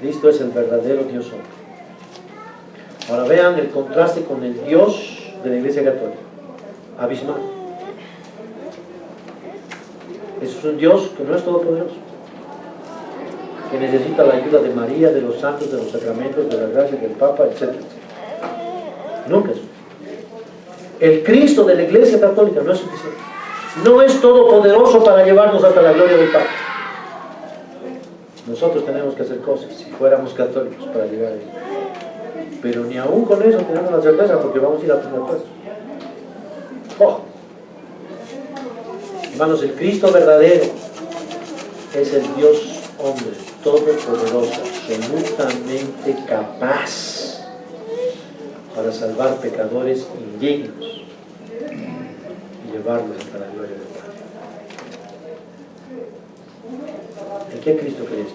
Cristo es el verdadero Dios hombre. Ahora vean el contraste con el Dios de la Iglesia Católica. Abismal. Eso es un Dios que no es todopoderoso, que necesita la ayuda de María, de los santos, de los sacramentos, de la gracia del Papa, etc. Nunca es. El Cristo de la Iglesia Católica no es suficiente. No es todopoderoso para llevarnos hasta la gloria del Padre. Nosotros tenemos que hacer cosas si fuéramos católicos para llegar ahí. Pero ni aún con eso tenemos la certeza, porque vamos a ir a purgatorio. ¡Oh! Hermanos, el Cristo verdadero es el Dios hombre, todopoderoso, absolutamente capaz para salvar pecadores indignos y llevarlos hasta la gloria del Padre. ¿En qué Cristo crees?